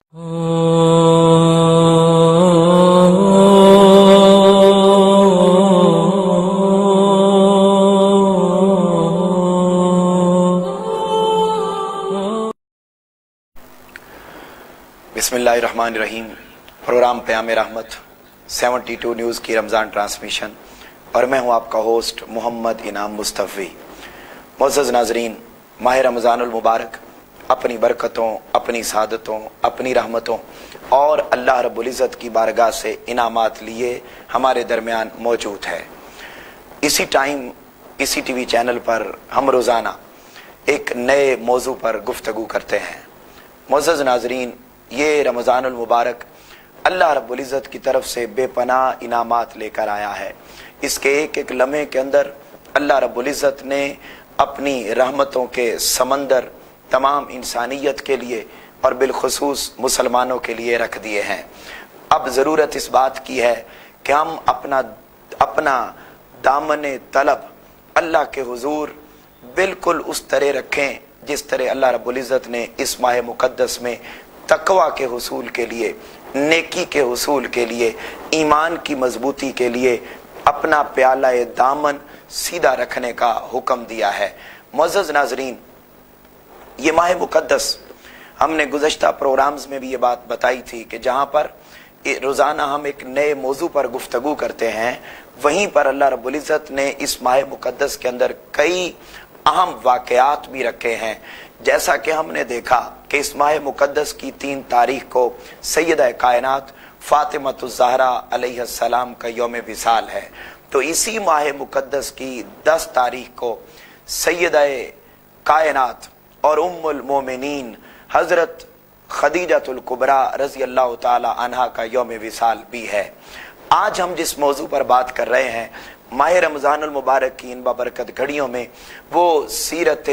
बिस्मिल्लाहिर्रहमानिर्रहीम। प्रोग्राम क़याम रहमत 72 न्यूज़ की रमज़ान ट्रांसमिशन और मैं हूं आपका होस्ट मोहम्मद इनाम मुस्तफ़ी। मुअज़्ज़ज़ नाज़रीन, माह रमज़ानुल मुबारक अपनी बरकतों, अपनी सादतों, अपनी रहमतों और अल्लाह रब्बुल इज़्ज़त की बारगाह से इनामात लिए हमारे दरमियान मौजूद है। इसी टाइम इसी टीवी चैनल पर हम रोज़ाना एक नए मौजू पर गुफ्तगू करते हैं। मुअज़्ज़ज़ नाज़रीन, ये रमज़ानुल मुबारक अल्लाह रब्बुल इज़्ज़त की तरफ से बेपनाह इनामात लेकर आया है। इसके एक एक लम्हे के अंदर अल्लाह रब्बुल इज़्ज़त ने अपनी रहमतों के समंदर तमाम इंसानियत के लिए और बिलखुसूस मुसलमानों के लिए रख दिए हैं। अब ज़रूरत इस बात की है कि हम अपना दामन तलब अल्लाह के हुजूर बिल्कुल उस तरह रखें जिस तरह अल्लाह रब्बुल इज़्ज़त ने इस माह मुक़द्दस में तकवा के हुसूल के लिए, नेकी के हुसूल के लिए, ईमान की मजबूती के लिए अपना प्याला दामन सीधा रखने का हुक्म दिया है। मुअज़्ज़ज़ नाज़रीन, ये माह मुक़द्दस हमने गुज़श्ता प्रोग्राम्स में भी ये बात बताई थी कि जहाँ पर रोज़ाना हम एक नए मौजू पर गुफ्तगू करते हैं, वहीं पर अल्लाह रब्बुल इज़्ज़त ने इस माह मुक़द्दस के अंदर कई अहम वाक़यात भी रखे हैं। जैसा कि हमने देखा कि इस माह मुक़द्दस की 3 तारीख को सैयदा कायनात फ़ातिमतुज़ ज़हरा अलैहिस्सलाम का यौम विसाल है, तो इसी माह मुक़द्दस की 10 तारीख को सैयदा कायनात और उम्मुल मोमिनीन हज़रत खदीजतुल कुबरा रज़ी अल्लाह ताला अन्हा का यौम विसाल भी है। आज हम जिस मौजू पर बात कर रहे हैं, माह रमज़ानुल मुबारक की इन बाबरकत घड़ियों में, वो सीरत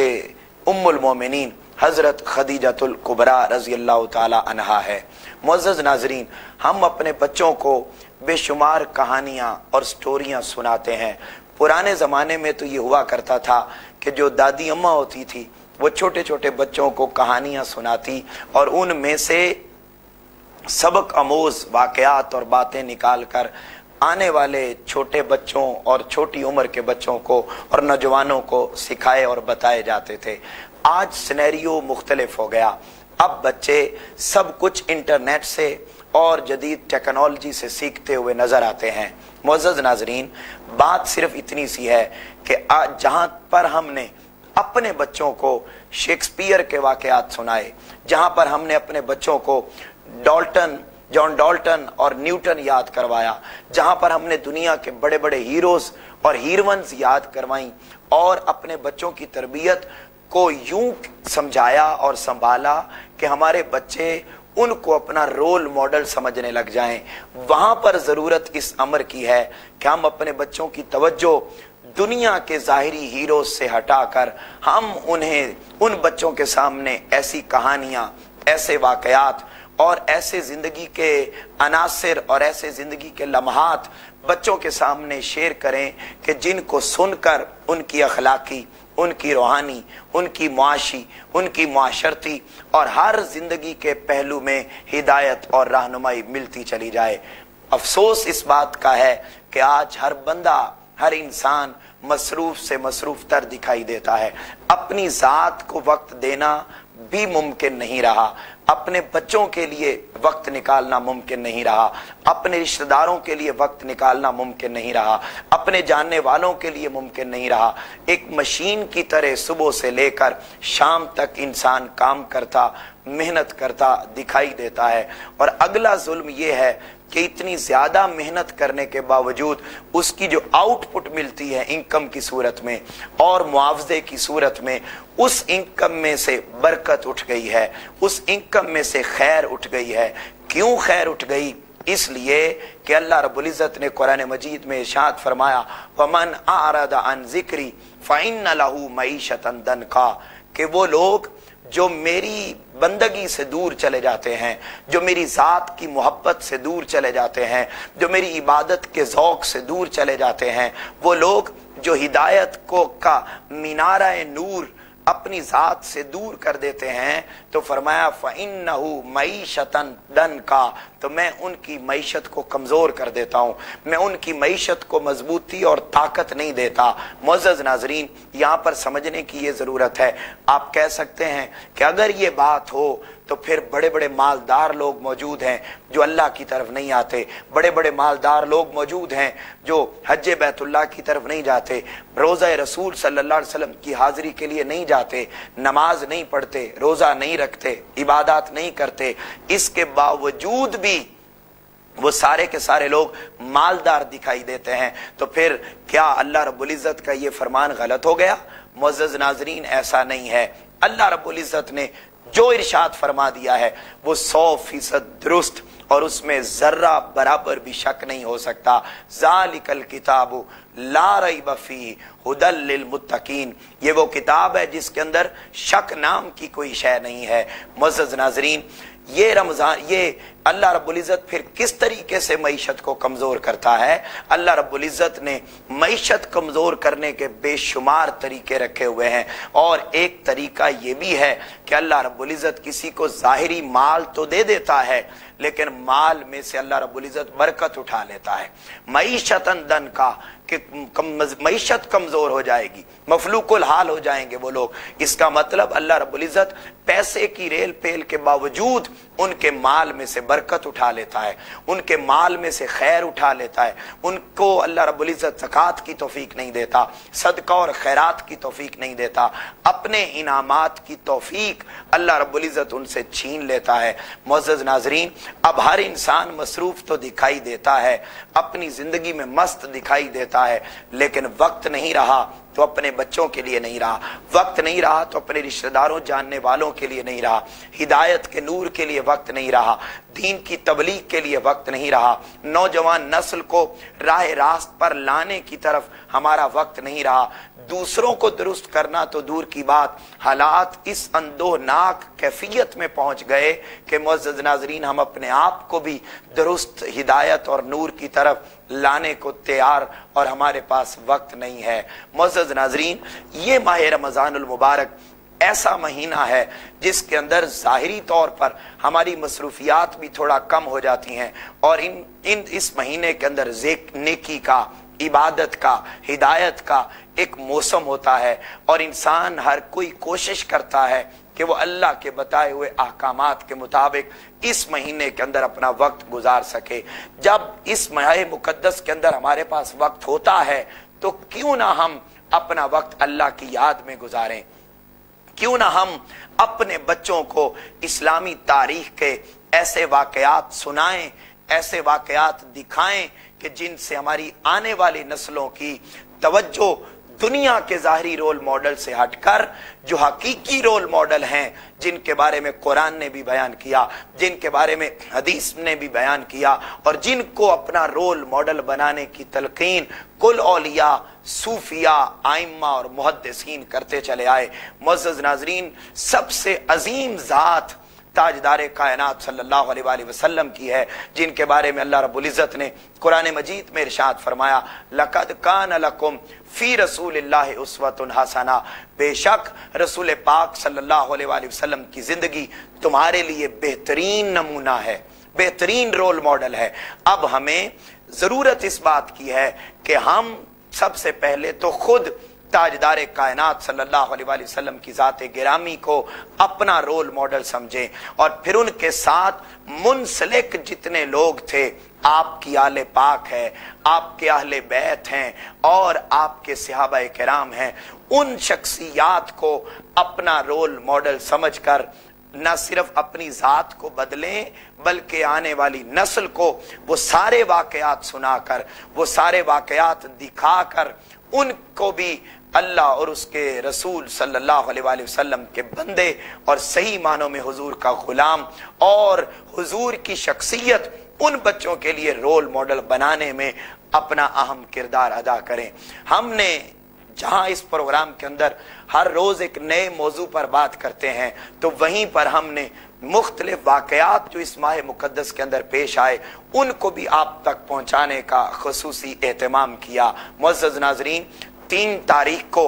उम्मुल मोमिनीन हज़रत खदीजतुल कुबरा रज़ी अल्लाह ताला अन्हा है। मुअज़्ज़ज़ नाज़रीन, हम अपने बच्चों को बेशुमार कहानियाँ और स्टोरियाँ सुनाते हैं। पुराने ज़माने में तो ये हुआ करता था कि जो दादी अम्मा होती थी वो छोटे छोटे बच्चों को कहानियाँ सुनाती और उनमें से सबक आमोज़ वाक़यात और बातें निकाल कर आने वाले छोटे बच्चों और छोटी उम्र के बच्चों को और नौजवानों को सिखाए और बताए जाते थे। आज सिनेरियो मुख्तलिफ हो गया। अब बच्चे सब कुछ इंटरनेट से और जदीद टेक्नोलॉजी से सीखते हुए नजर आते हैं। मुअज़्ज़ज़ नाज़रीन, बात सिर्फ इतनी सी है कि आज जहाँ पर हमने अपने बच्चों को शेक्सपियर के वाक़यात सुनाए, जहाँ पर हमने अपने बच्चों को जॉन डाल्टन और न्यूटन याद करवाया, जहां पर हमने दुनिया के बड़े बड़े हीरोज और हीरोइंस याद करवाई और अपने बच्चों की तरबियत को यूं समझाया और संभाला कि हमारे बच्चे उनको अपना रोल मॉडल समझने लग जाएं, वहां पर जरूरत इस अमर की है कि हम अपने बच्चों की तवज्जो दुनिया के ज़ाहिरी हीरोज से हटाकर हम उन्हें उन बच्चों के सामने ऐसी कहानियां, ऐसे वाक़यात और ऐसे जिंदगी के अनासिर और ऐसे जिंदगी के लम्हात बच्चों के सामने शेयर करें कि जिनको सुनकर उनकी अखलाकी, उनकी रूहानी, उनकी मुआशी, उनकी मुआशरती और हर जिंदगी के पहलू में हिदायत और रहनुमाई मिलती चली जाए। अफसोस इस बात का है कि आज हर बंदा, हर इंसान मसरूफ से मसरूफ तर दिखाई देता है। अपनी जात को वक्त देना भी मुमकिन नहीं रहा, अपने बच्चों के लिए वक्त निकालना मुमकिन नहीं रहा, अपने रिश्तेदारों के लिए वक्त निकालना मुमकिन नहीं रहा, अपने जानने वालों के लिए मुमकिन नहीं रहा। एक मशीन की तरह सुबह से लेकर शाम तक इंसान काम करता, मेहनत करता दिखाई देता है। और अगला जुल्म यह है कि इतनी ज्यादा मेहनत करने के बावजूद उसकी जो आउटपुट मिलती है इनकम की सूरत में और मुआवजे की सूरत में, उस इनकम में से बरकत उठ गई है, उस इनकम में से खैर उठ गई है। क्यों खैर उठ गई? इसलिए कि अल्लाह रब्बुल इज़्ज़त ने कुरान मजीद में इरशाद फरमाया, वमन आरदा अन ज़िक्री फ़इन्न लहू मईशतन दनका, कि वो लोग जो मेरी बंदगी से दूर चले जाते हैं, जो मेरी ज़ात की मोहब्बत से दूर चले जाते हैं, जो मेरी इबादत के ज़ौक़ से दूर चले जाते हैं, वो लोग जो हिदायत को का मीनारा नूर अपनी जात से दूर कर देते हैं तो फरमाया फ़इन्नहु मईशतन दन का, तो मैं उनकी मईशत को कमज़ोर कर देता हूँ, मैं उनकी मईशत को मजबूती और ताकत नहीं देता। मुअज़्ज़ज़ नाज़रीन, यहाँ पर समझने की ये ज़रूरत है। आप कह सकते हैं कि अगर ये बात हो तो फिर बड़े बड़े मालदार लोग मौजूद हैं जो अल्लाह की तरफ नहीं आते, बड़े बड़े मालदार लोग मौजूद हैं जो हज्जे बैतुल्लाह की तरफ नहीं जाते, रोज़ा रसूल सल्लल्लाहु अलैहि वसल्लम की हाजिरी के लिए नहीं जाते, नमाज नहीं पढ़ते, रोज़ा नहीं रखते, इबादत नहीं करते, इसके बावजूद भी वो सारे के सारे लोग मालदार दिखाई देते हैं, तो फिर क्या अल्लाह रब्बुल इज़्ज़त का ये फरमान गलत हो गया? मुअज़्ज़ज़ नाज़रीन, ऐसा नहीं है। अल्लाह रब्बुल इज़्ज़त ने जो इरशाद फरमा दिया है वो 100% दुरुस्त और उसमें जर्रा बराबर भी शक नहीं हो सकता। ज़ालिकल किताबु ला रैब फीह हुदल लिल मुत्तकीन, ये वो किताब है जिसके अंदर शक नाम की कोई शय नहीं है। मुअज़्ज़ज़ नाज़रीन, ये रमजान, ये अल्लाह रब्बुल इज़्ज़त फिर किस तरीके से मईशत को कमजोर करता है? अल्लाह रब्बुल इज़्ज़त ने मईशत कमजोर करने के बेशुमार तरीके रखे हुए हैं, और एक तरीका ये भी है कि अल्लाह रब्बुल इज़्ज़त किसी को जाहिरी माल तो दे देता है, लेकिन माल में से अल्लाह रब्बुल इज़्ज़त बरकत उठा लेता है। मईशतन दन का, कि मईशत कमजोर हो जाएगी, मफलूकुल हाल हो जाएंगे वो लोग। इसका मतलब अल्लाह रब्बुल इज़्ज़त पैसे की रेल पेल के बावजूद उनके माल में से बरकत उठा लेता है, उनके माल में से खैर उठा लेता है। उनको अल्लाह रब्बुल इज़्ज़त ज़कात की तौफीक नहीं देता, सदका और खैरात की तौफीक नहीं देता, अपने इनामात की तौफीक अल्लाह रब्बुल इज़्ज़त उनसे छीन लेता है। मुअज़्ज़ज़ नाज़रीन, अब हर इंसान मसरूफ तो दिखाई देता है, अपनी जिंदगी में मस्त दिखाई देता है, लेकिन वक्त नहीं रहा तो अपने बच्चों के लिए नहीं रहा, वक्त नहीं रहा तो अपने रिश्तेदारों जानने वालों के लिए नहीं रहा, हिदायत के नूर के लिए वक्त नहीं रहा, दीन की तबलीग के लिए वक्त नहीं रहा, नौजवान नस्ल को राह रास्त पर लाने की तरफ हमारा वक्त नहीं रहा। दूसरों को दुरुस्त करना तो दूर की बात, हालात इस अंदोनाक कैफियत में पहुंच गए कि मुअज़्ज़ज़ नाज़रीन, हम अपने आप को भी दुरुस्त हिदायत और नूर की तरफ लाने को तैयार और हमारे पास वक्त नहीं है। मुअज़्ज़ज़ नाज़रीन, ये माह रमज़ानुल मुबारक ऐसा महीना है जिसके अंदर ज़ाहिरी तौर पर हमारी मसरूफियात भी थोड़ा कम हो जाती हैं, और इस महीने के अंदर नेकी का, इबादत का, हिदायत का एक मौसम होता है, और इंसान हर कोई कोशिश करता है कि वो अल्लाह के बताए हुए अहकामात के मुताबिक इस महीने के अंदर अपना वक्त गुजार सके। जब इस माह मुकद्दस के अंदर हमारे पास वक्त होता है तो क्यों ना हम अपना वक्त अल्लाह की याद में गुजारें, क्यों ना हम अपने बच्चों को इस्लामी तारीख के ऐसे वाकयात सुनाएं, ऐसे वाकयात दिखाएं कि जिनसे हमारी आने वाली नस्लों की तवज्जो दुनिया के ज़ाहिरी रोल मॉडल से हटकर जो हकीकी रोल मॉडल हैं, जिनके बारे में कुरान ने भी बयान किया, जिनके बारे में हदीस ने भी बयान किया, और जिनको अपना रोल मॉडल बनाने की तलकीन कुल औलिया, सूफिया, आइम्मा और मुहद्दिसीन करते चले आए। मुअज़्ज़ज़ नाज़रीन, सबसे अजीम ज़ात ताजदार कायनात सल्लल्लाहु अलैहि वसल्लम की है, जिनके बारे में अल्लाह रब्बुल इज़्ज़त ने कुरान मजीद में इरशाद फरमाया, लक़द कान लकुम फी रसूलिल्लाहि उस्वतुन हसना, बेशक रसूल पाक सल्लल्लाहु अलैहि वसल्लम की जिंदगी तुम्हारे लिए बेहतरीन नमूना है, बेहतरीन रोल मॉडल है। अब हमें जरूरत इस बात की है कि हम सबसे पहले तो खुद ताजदार कायनात सल्लल्लाहु अलैहि वसल्लम की ज़ात गिरामी को अपना रोल मॉडल समझें, और फिर उनके साथ मुंसलिक जितने लोग थे, आपकी आले पाक है, आपके अहले बैत हैं और आपके सहाबाए किराम हैं, उन शख्सियात को अपना रोल मॉडल समझकर न सिर्फ अपनी जात को बदलें बल्कि आने वाली नस्ल को वो सारे वाकयात सुनाकर, वो सारे वाकयात दिखाकर उनको भी अल्लाह और उसके रसूल सल्लल्लाहु अलैहि वसल्लम के बंदे और सही मानों में हुजूर का गुलाम और हुजूर की शख्सियत उन बच्चों के लिए रोल मॉडल बनाने में अपना अहम किरदार अदा करें। हमने जहां इस प्रोग्राम के अंदर हर रोज एक नए मौजू पर बात करते हैं, तो वहीं पर हमने मुख्तलिफ वाकयात जो इस माह मुकद्दस के अंदर पेश आए उनको भी आप तक पहुंचाने का खुसूसी एहतमाम किया। मुअज़्ज़ज़ नाज़रीन, 3 तारीख को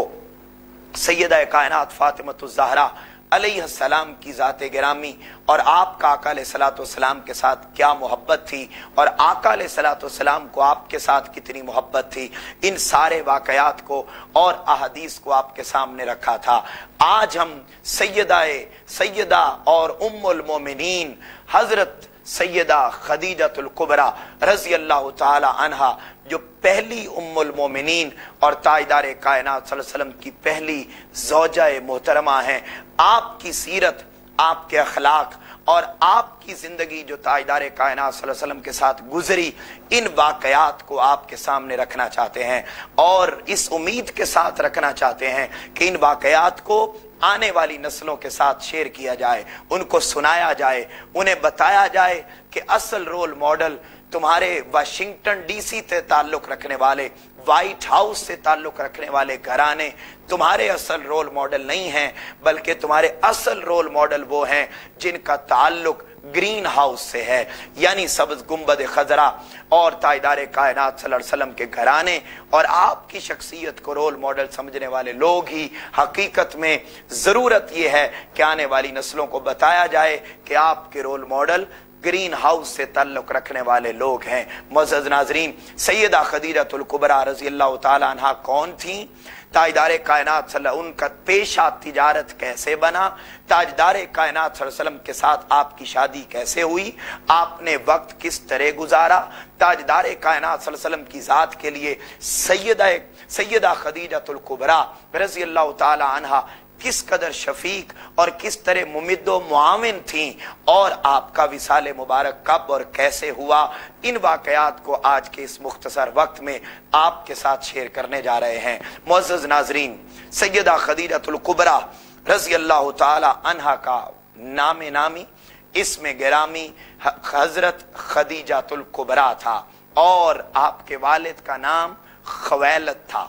سیدہ کائنات فاطمۃ الزہرا علیہ السلام کی ذات گرامی اور آپ کا آقا علیہ الصلوۃ والسلام کے ساتھ کیا محبت تھی اور آقا علیہ الصلوۃ والسلام کو آپ کے ساتھ کتنی محبت تھی، ان سارے واقعات کو اور احادیث کو آپ کے سامنے رکھا تھا۔ آج ہم سیدہ اور ام المومنین حضرت سیدہ خدیجۃ الکبریٰ رضی اللہ تعالی عنہا، جو پہلی ام المومنین اور تاجدار کائنات صلی اللہ علیہ وسلم کی پہلی زوجہ محترمہ ہیں، آپ کی سیرت، آپ کے اخلاق اور آپ کی زندگی جو تاجدار کائنات صلی اللہ علیہ وسلم کے ساتھ گزری، ان واقعات کو آپ کے سامنے رکھنا چاہتے ہیں اور اس امید کے ساتھ رکھنا چاہتے ہیں کہ ان واقعات کو آنے والی نسلوں کے ساتھ شیئر کیا جائے، ان کو سنایا جائے، انہیں بتایا جائے کہ اصل رول ماڈل تمہارے واشنگٹن ڈی سی سے تعلق رکھنے والے، وائٹ ہاؤس سے تعلق رکھنے والے گھرانے تمہارے اصل رول ماڈل نہیں ہیں، بلکہ تمہارے اصل رول ماڈل وہ ہیں جن کا تعلق گرین ہاؤس سے ہے، یعنی سبز گنبد خضرا اور تاجدار کائنات صلی اللہ علیہ وسلم کے گھرانے اور آپ کی شخصیت کو رول ماڈل سمجھنے والے لوگ ہی حقیقت میں ضرورت یہ ہے کہ آنے والی نسلوں کو بتایا جائے کہ آپ کے رول ماڈل گرین ہاؤس سے تعلق رکھنے والے لوگ ہیں۔ معزز ناظرین، سیدہ خدیجۃ الکبریٰ رضی اللہ تعالی عنہا کون تھیں؟ تاجدار کائنات صلی اللہ علیہ وسلم، ان کا پیشہ تجارت کیسے بنا؟ تاجدار کائنات صلی اللہ علیہ وسلم کے ساتھ آپ کی شادی کیسے ہوئی؟ آپ نے وقت کس طرح گزارا؟ تاجدار کائنات صلی اللہ علیہ وسلم کی ذات کے لیے سیدہ خدیجۃ الکبریٰ رضی اللہ تعالی عنہا کس قدر شفیق اور کس طرح ممد و معاون تھیں، اور آپ کا وصال مبارک کب اور کیسے ہوا، ان واقعات کو آج کے اس مختصر وقت میں آپ کے ساتھ شیئر کرنے جا رہے ہیں۔ معزز ناظرین، سیدہ خدیجۃ الکبریٰ رضی اللہ تعالی عنہا کا نام نامی، اسم گرامی حضرت خدیجۃ الکبریٰ تھا اور آپ کے والد کا نام خویلد تھا۔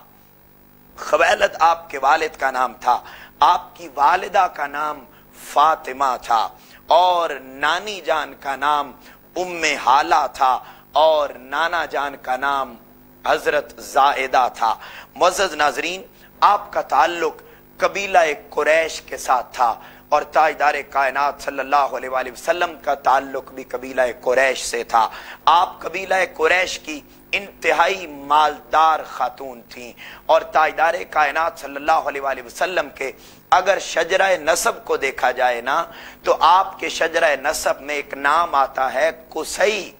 خویلد آپ کے والد کا نام تھا، آپ کی والدہ کا نام فاطمہ تھا اور نانی جان کا نام ام حالہ تھا اور نانا جان کا نام حضرت زائدہ تھا۔ معزز ناظرین، آپ کا تعلق قبیلہ قریش کے ساتھ تھا اور تاجدار کائنات صلی اللہ علیہ وآلہ وسلم کا تعلق بھی قبیلہ قریش سے تھا۔ آپ قبیلہ قریش کی انتہائی مالدار خاتون تھیں اور تاجدار کائنات صلی اللہ علیہ وآلہ وسلم کے اگر شجرہ نسب کو دیکھا جائے نا تو آپ کے شجرہ نسب میں ایک نام آتا ہے قصی،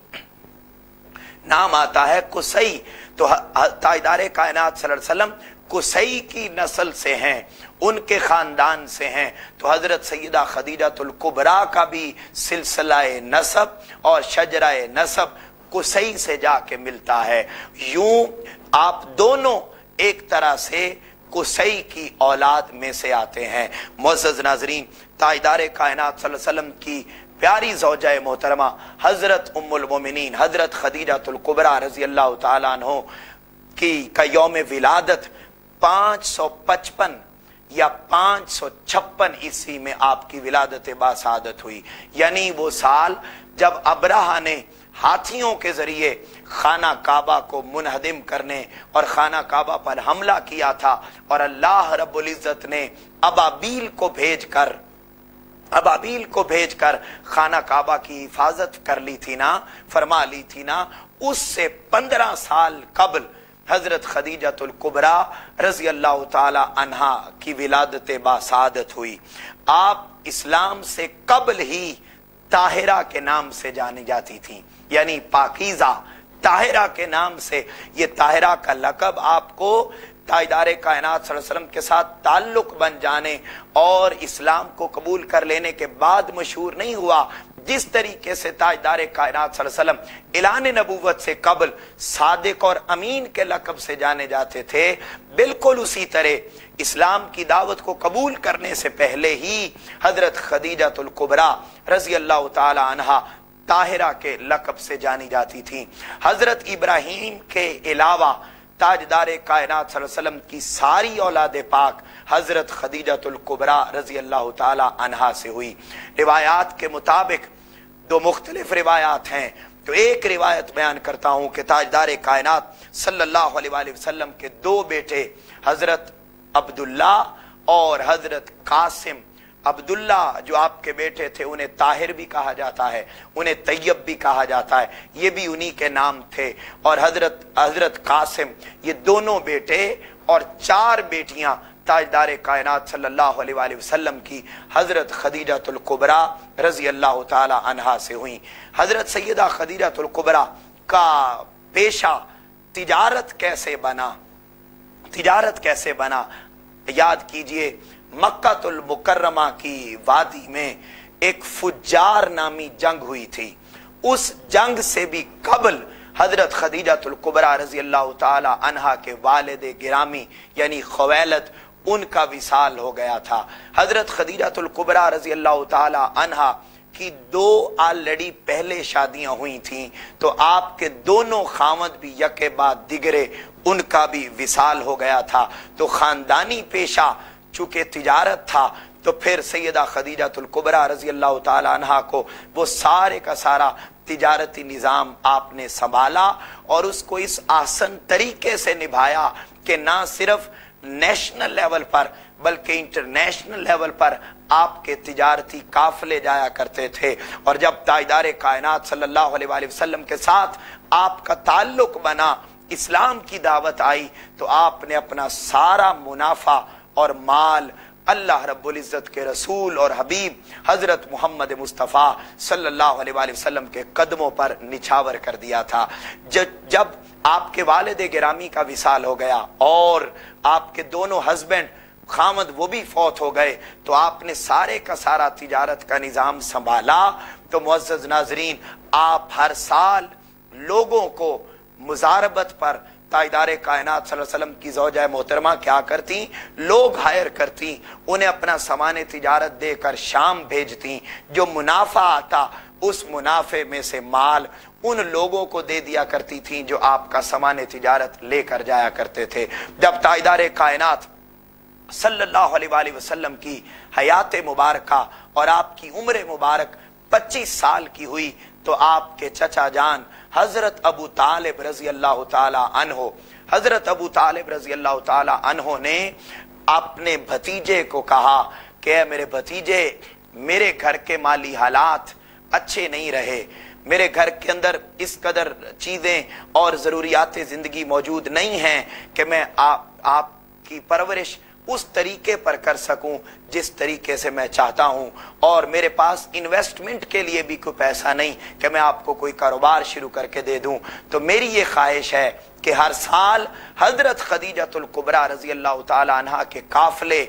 نام آتا ہے قصی۔ تو تاجدار کائنات صلی اللہ علیہ وسلم قصی کی نسل سے ہیں، ان کے خاندان سے ہیں، تو حضرت سیدہ خدیجۃ الکبریٰ کا بھی سلسلہ نسب اور شجرہ نسب قصی سے جا کے ملتا ہے۔ یوں آپ دونوں ایک طرح سے قصی کی اولاد میں سے آتے ہیں۔ معزز ناظرین، تاجدار کائنات صلی اللہ علیہ وسلم کی پیاری زوجہ محترمہ حضرت ام المومنین حضرت خدیجۃ الکبریٰ رضی اللہ تعالیٰ عنہ کا یوم ولادت 555 یا 556 عیسوی میں آپ کی ولادت باسعادت ہوئی، یعنی وہ سال جب ابرہہ نے ہاتھیوں کے ذریعے خانہ کعبہ کو منہدم کرنے اور خانہ کعبہ پر حملہ کیا تھا اور اللہ رب العزت نے ابابیل کو بھیج کر خانہ کعبہ کی حفاظت کر لی تھی نا، فرما لی تھی نا، اس سے 15 سال قبل حضرت خدیجۃ الکبریٰ رضی اللہ تعالی عنہا کی ولادت باسعادت ہوئی۔ آپ اسلام سے قبل ہی طاہرہ کے نام سے جانی جاتی تھیں، یعنی پاکیزہ، طاہرہ کے نام سے۔ یہ طاہرہ کا لقب آپ کو تاجدار کائنات صلی اللہ علیہ وسلم کے ساتھ تعلق بن جانے اور اسلام کو قبول کر لینے کے بعد مشہور نہیں ہوا۔ جس طریقے سے تاجدار کائنات صلی اللہ علیہ وسلم اعلان نبوت سے قبل صادق اور امین کے لقب سے جانے جاتے تھے، بالکل اسی طرح اسلام کی دعوت کو قبول کرنے سے پہلے ہی حضرت خدیجۃ الکبریٰ رضی اللہ تعالی عنہا طاہرہ کے لقب سے جانی جاتی تھیں۔ حضرت ابراہیم کے علاوہ تاجدار کائنات صلی اللہ علیہ وسلم کی ساری اولاد پاک حضرت خدیجۃ الکبریٰ رضی اللہ تعالی عنہا سے ہوئی۔ روایات کے مطابق دو مختلف روایات ہیں، تو ایک روایت بیان کرتا ہوں کہ تاجدار کائنات صلی اللہ علیہ وآلہ وسلم کے دو بیٹے حضرت عبداللہ और हजरत कासिम अब्दुल्ला जो आपके बेटे थे, उन्हें ताहिर भी कहा जाता है, उन्हें तैयब भी कहा जाता है, ये भी उन्हीं के नाम थे। और हजरत कासिम, ये दोनों बेटे और 4 बेटियां ताजदार कायनात सल्लल्लाहु अलैहि वसल्लम की हजरत खदीजतुल कुबरा रजी अल्लाह ताला अन्हा से हुई। हजरत सैयदा खदीजतुल कुबरा का पेशा तिजारत कैसे बना, तिजारत कैसे बना? याद कीजिए, मक्कातुल मुकर्रमा की वादी में एक फुज्जार नामी जंग हुई थी। उस जंग से भी कबल हजरत खदीजतुल कुबरा रजी अल्लाह ताला अन्हा के वालिद गिरामी यानी खुवैलद, उनका विसाल हो गया था। हजरत खदीजतुल कुबरा रजी अल्लाह ताला अन्हा की 2 ऑलरेडी पहले शादियां हुई थीं, तो आपके दोनों खामद भी यके बाद दिगरे, उनका भी विसाल हो गया था। तो खानदानी पेशा चूंकि तिजारत था, तो फिर सैयदा खदीजतुल कुबरा रजी अल्लाह ताला अन्हा को वो सारे का सारा तिजारती निज़ाम आपने संभाला और उसको इस आसान तरीके से निभाया कि ना सिर्फ नेशनल लेवल पर बल्कि इंटरनेशनल लेवल पर आपके तिजारती काफले जाया करते थे। और जब ताजदार कायनात सल्लल्लाहु अलैहि वसल्लम के साथ आपका ताल्लुक बना, इस्लाम की दावत आई, तो आपने अपना सारा मुनाफा और माल अल्लाह रब्बुल इज्जत के रसूल और हबीब हजरत मोहम्मद मुस्तफ़ा सल्लल्लाहु अलैहि वसल्लम के कदमों पर निछावर कर दिया था। जब आपके वालिद गिरामी का विसाल हो गया और आपके दोनों हस्बैंड खामद वो भी फौत हो गए, तो आपने सारे का सारा तिजारत का निज़ाम संभाला। तो मुअज़्ज़ज़ नाज़रीन, आप हर साल लोगों को मुज़ारबत पर ताजदार कायनात सल्लल्लाहु अलैहि वसल्लम की ज़ौजा मोहतरमा क्या करती, लोग हायर करती, उन्हें अपना सामान तिजारत देकर शाम भेजती। जो मुनाफा आता उस मुनाफे में से माल उन लोगों को दे दिया करती थी जो आपका सामान तिजारत लेकर जाया करते थे। जब ताजदार कायनात सल्लल्लाहु अलैहि वसल्लम की हयात मुबारका और आपकी उम्र मुबारक 25 साल की हुई, तो आपके चचा जान हजरत अबू तालिब रजी अल्लाह ताला अन्हो, हजरत अबू तालिब रजी अल्लाह ताला अन्हो ने अपने भतीजे को कहा कि मेरे भतीजे, मेरे घर के माली हालात अच्छे नहीं रहे, मेरे घर के अंदर इस कदर चीजें और जरूरियात जिंदगी मौजूद नहीं हैं कि मैं आपकी परवरिश उस तरीके पर कर सकूं जिस तरीके से मैं चाहता हूं, और मेरे पास इन्वेस्टमेंट के लिए भी कोई पैसा नहीं कि मैं आपको कोई कारोबार शुरू करके दे दूं। तो मेरी ये ख्वाहिश है कि हर साल हजरत खदीजतुल कुबरा रजी अल्लाह ताला अन्हा के काफले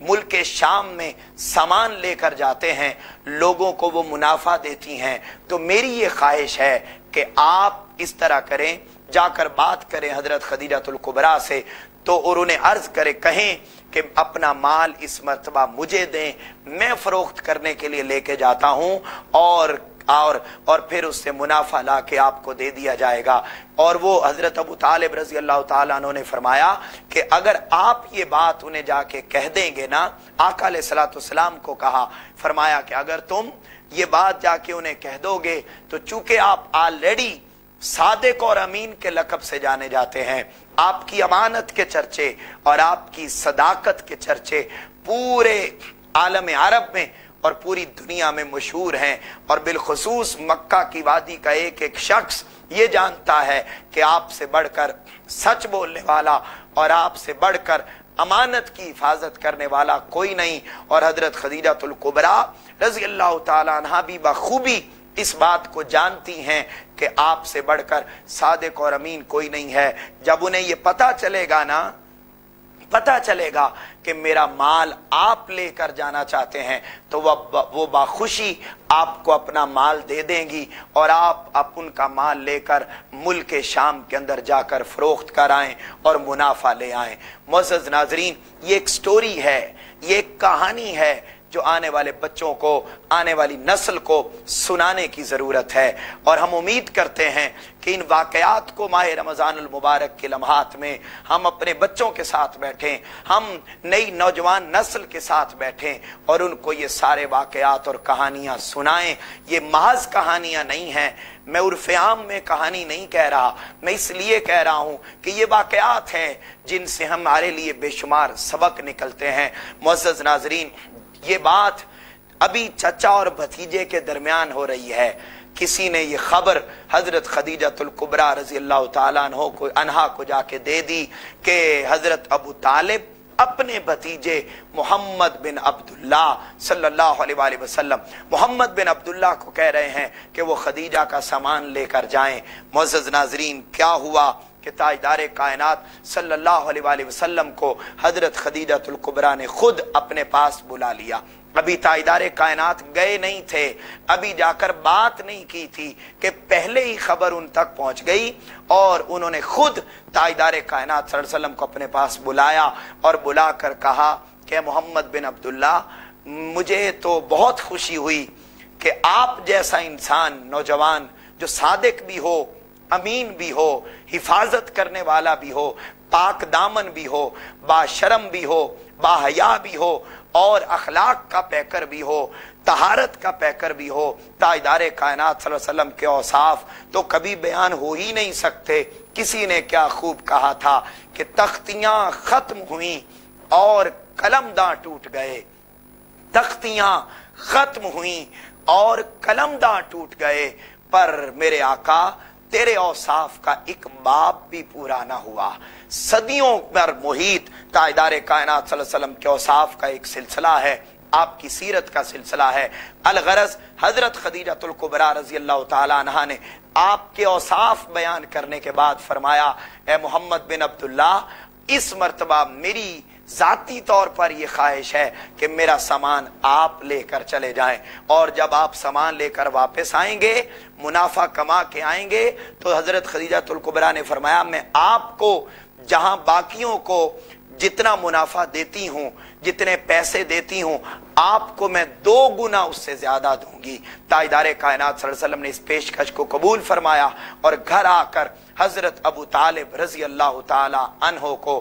मुल्क शाम में सामान लेकर जाते हैं, लोगों को वो मुनाफा देती हैं। तो मेरी ये ख्वाहिश है कि आप इस तरह करें, जाकर बात करें हजरत खदीजतुल कुबरा से, तो और उन्हें अर्ज करें, कहें कि अपना माल इस मर्तबा मुझे दें, मैं फरोख्त करने के लिए लेके जाता हूं और फिर उससे मुनाफा ला के आपको दे दिया जाएगा। और वो हजरत अबू तालिब रजी अल्लाह ताला अन्हु ने फरमाया कि अगर आप ये बात उन्हें जाके कह देंगे ना, आका अलैहिस्सलातु वस्सलाम को कहा, फरमाया कि अगर तुम ये बात जाके उन्हें कह दोगे, तो चूंकि आप ऑलरेडी सादिक और अमीन के लक़ब से जाने जाते हैं, आपकी अमानत के चर्चे और आपकी सदाकत के चर्चे पूरे आलम अरब में और पूरी दुनिया में मशहूर हैं। और बिलखुसूस मक्का की वादी का एक एक शख्स ये जानता है कि आपसे बढ़कर सच बोलने वाला और आपसे बढ़कर अमानत की हिफाजत करने वाला कोई नहीं। और हजरत खदीजतुल कुबरा रजी अल्लाह ताला अन्हा भी बखूबी इस बात को जानती हैं कि आपसे बढ़कर सादिक और अमीन कोई नहीं है। जब उन्हें ये पता चलेगा ना, पता चलेगा कि मेरा माल आप लेकर जाना चाहते हैं, तो वो बाखुशी आपको अपना माल दे देंगी और आप उनका माल लेकर मुल्क शाम के अंदर जाकर फरोख्त कराएं और मुनाफा ले आएं। मुअज़्ज़ज़ नाज़रीन, ये एक स्टोरी है, ये एक कहानी है جو آنے والے بچوں کو, آنے والی نسل کو سنانے کی ضرورت ہے. اور ہم امید کرتے ہیں کہ ان واقعات کو ماہ رمضان المبارک کے لمحات میں ہم اپنے بچوں کے ساتھ بیٹھیں, ہم نئی نوجوان نسل کے ساتھ بیٹھیں اور ان کو یہ سارے واقعات اور کہانیاں سنائیں. یہ محض کہانیاں نہیں ہیں, میں عرف عام میں کہانی نہیں کہہ رہا, میں اس لیے کہہ رہا ہوں کہ یہ واقعات ہیں جن سے ہمارے لیے بے شمار سبق نکلتے ہیں. معزز ناظرین, یہ بات ابھی چچا اور بھتیجے کے درمیان ہو رہی ہے. کسی نے یہ خبر حضرت خدیجۃ الکبریٰ رضی اللہ تعالیٰ عنہا کو جا کے دے دی کہ حضرت ابو طالب اپنے بھتیجے محمد بن عبداللہ صلی اللہ علیہ وآلہ وسلم, محمد بن عبداللہ کو کہہ رہے ہیں کہ وہ خدیجہ کا سامان لے کر جائیں. معزز ناظرین, کیا ہوا کہ تاجدار کائنات صلی اللہ علیہ وآلہ وسلم کو حضرت خدیجۃ الکبریٰ نے خود اپنے پاس بلا لیا. ابھی تاجدار کائنات گئے نہیں تھے, ابھی جا کر بات نہیں کی تھی کہ پہلے ہی خبر ان تک پہنچ گئی اور انہوں نے خود تاجدار کائنات صلی اللہ علیہ وسلم کو اپنے پاس بلایا اور بلا کر کہا کہ محمد بن عبداللہ, مجھے تو بہت خوشی ہوئی کہ آپ جیسا انسان, نوجوان جو صادق بھی ہو, امین بھی ہو, حفاظت کرنے والا بھی ہو, پاک دامن بھی ہو, با شرم بھی ہو, با حیا بھی ہو اور اخلاق کا پیکر بھی ہو, طہارت کا پیکر بھی ہو. تاجدار کائنات صلی اللہ علیہ وسلم کے اوصاف تو کبھی بیان ہو ہی نہیں سکتے. کسی نے کیا خوب کہا تھا کہ تختیاں ختم ہوئیں اور قلم داں ٹوٹ گئے, تختیاں ختم ہوئیں اور قلم داں ٹوٹ گئے, پر میرے آقا تیرے اوصاف کا ایک باب بھی پورا نہ ہوا. صدیوں پر محیط تاجدار کائنات صلی اللہ علیہ وسلم کے اوصاف کا ایک سلسلہ ہے, آپ کی سیرت کا سلسلہ ہے. الغرض حضرت خدیجۃ الکبریٰ رضی اللہ تعالی عنہا نے آپ کے اوصاف بیان کرنے کے بعد فرمایا, اے محمد بن عبداللہ, اس مرتبہ میری ذاتی طور پر یہ خواہش ہے کہ میرا سامان آپ لے کر چلے جائیں, اور جب آپ سامان لے کر واپس آئیں گے, منافع کما کے آئیں گے, تو حضرت خدیجۃ الکبریٰ نے فرمایا میں آپ کو جہاں باقیوں کو جتنا منافع دیتی ہوں, جتنے پیسے دیتی ہوں, آپ کو میں 2 گنا اس سے زیادہ دوں گی. تاجدار کائنات صلی اللہ علیہ وسلم نے اس پیشکش کو قبول فرمایا اور گھر آ کر حضرت ابو طالب رضی اللہ تعالی عنہ کو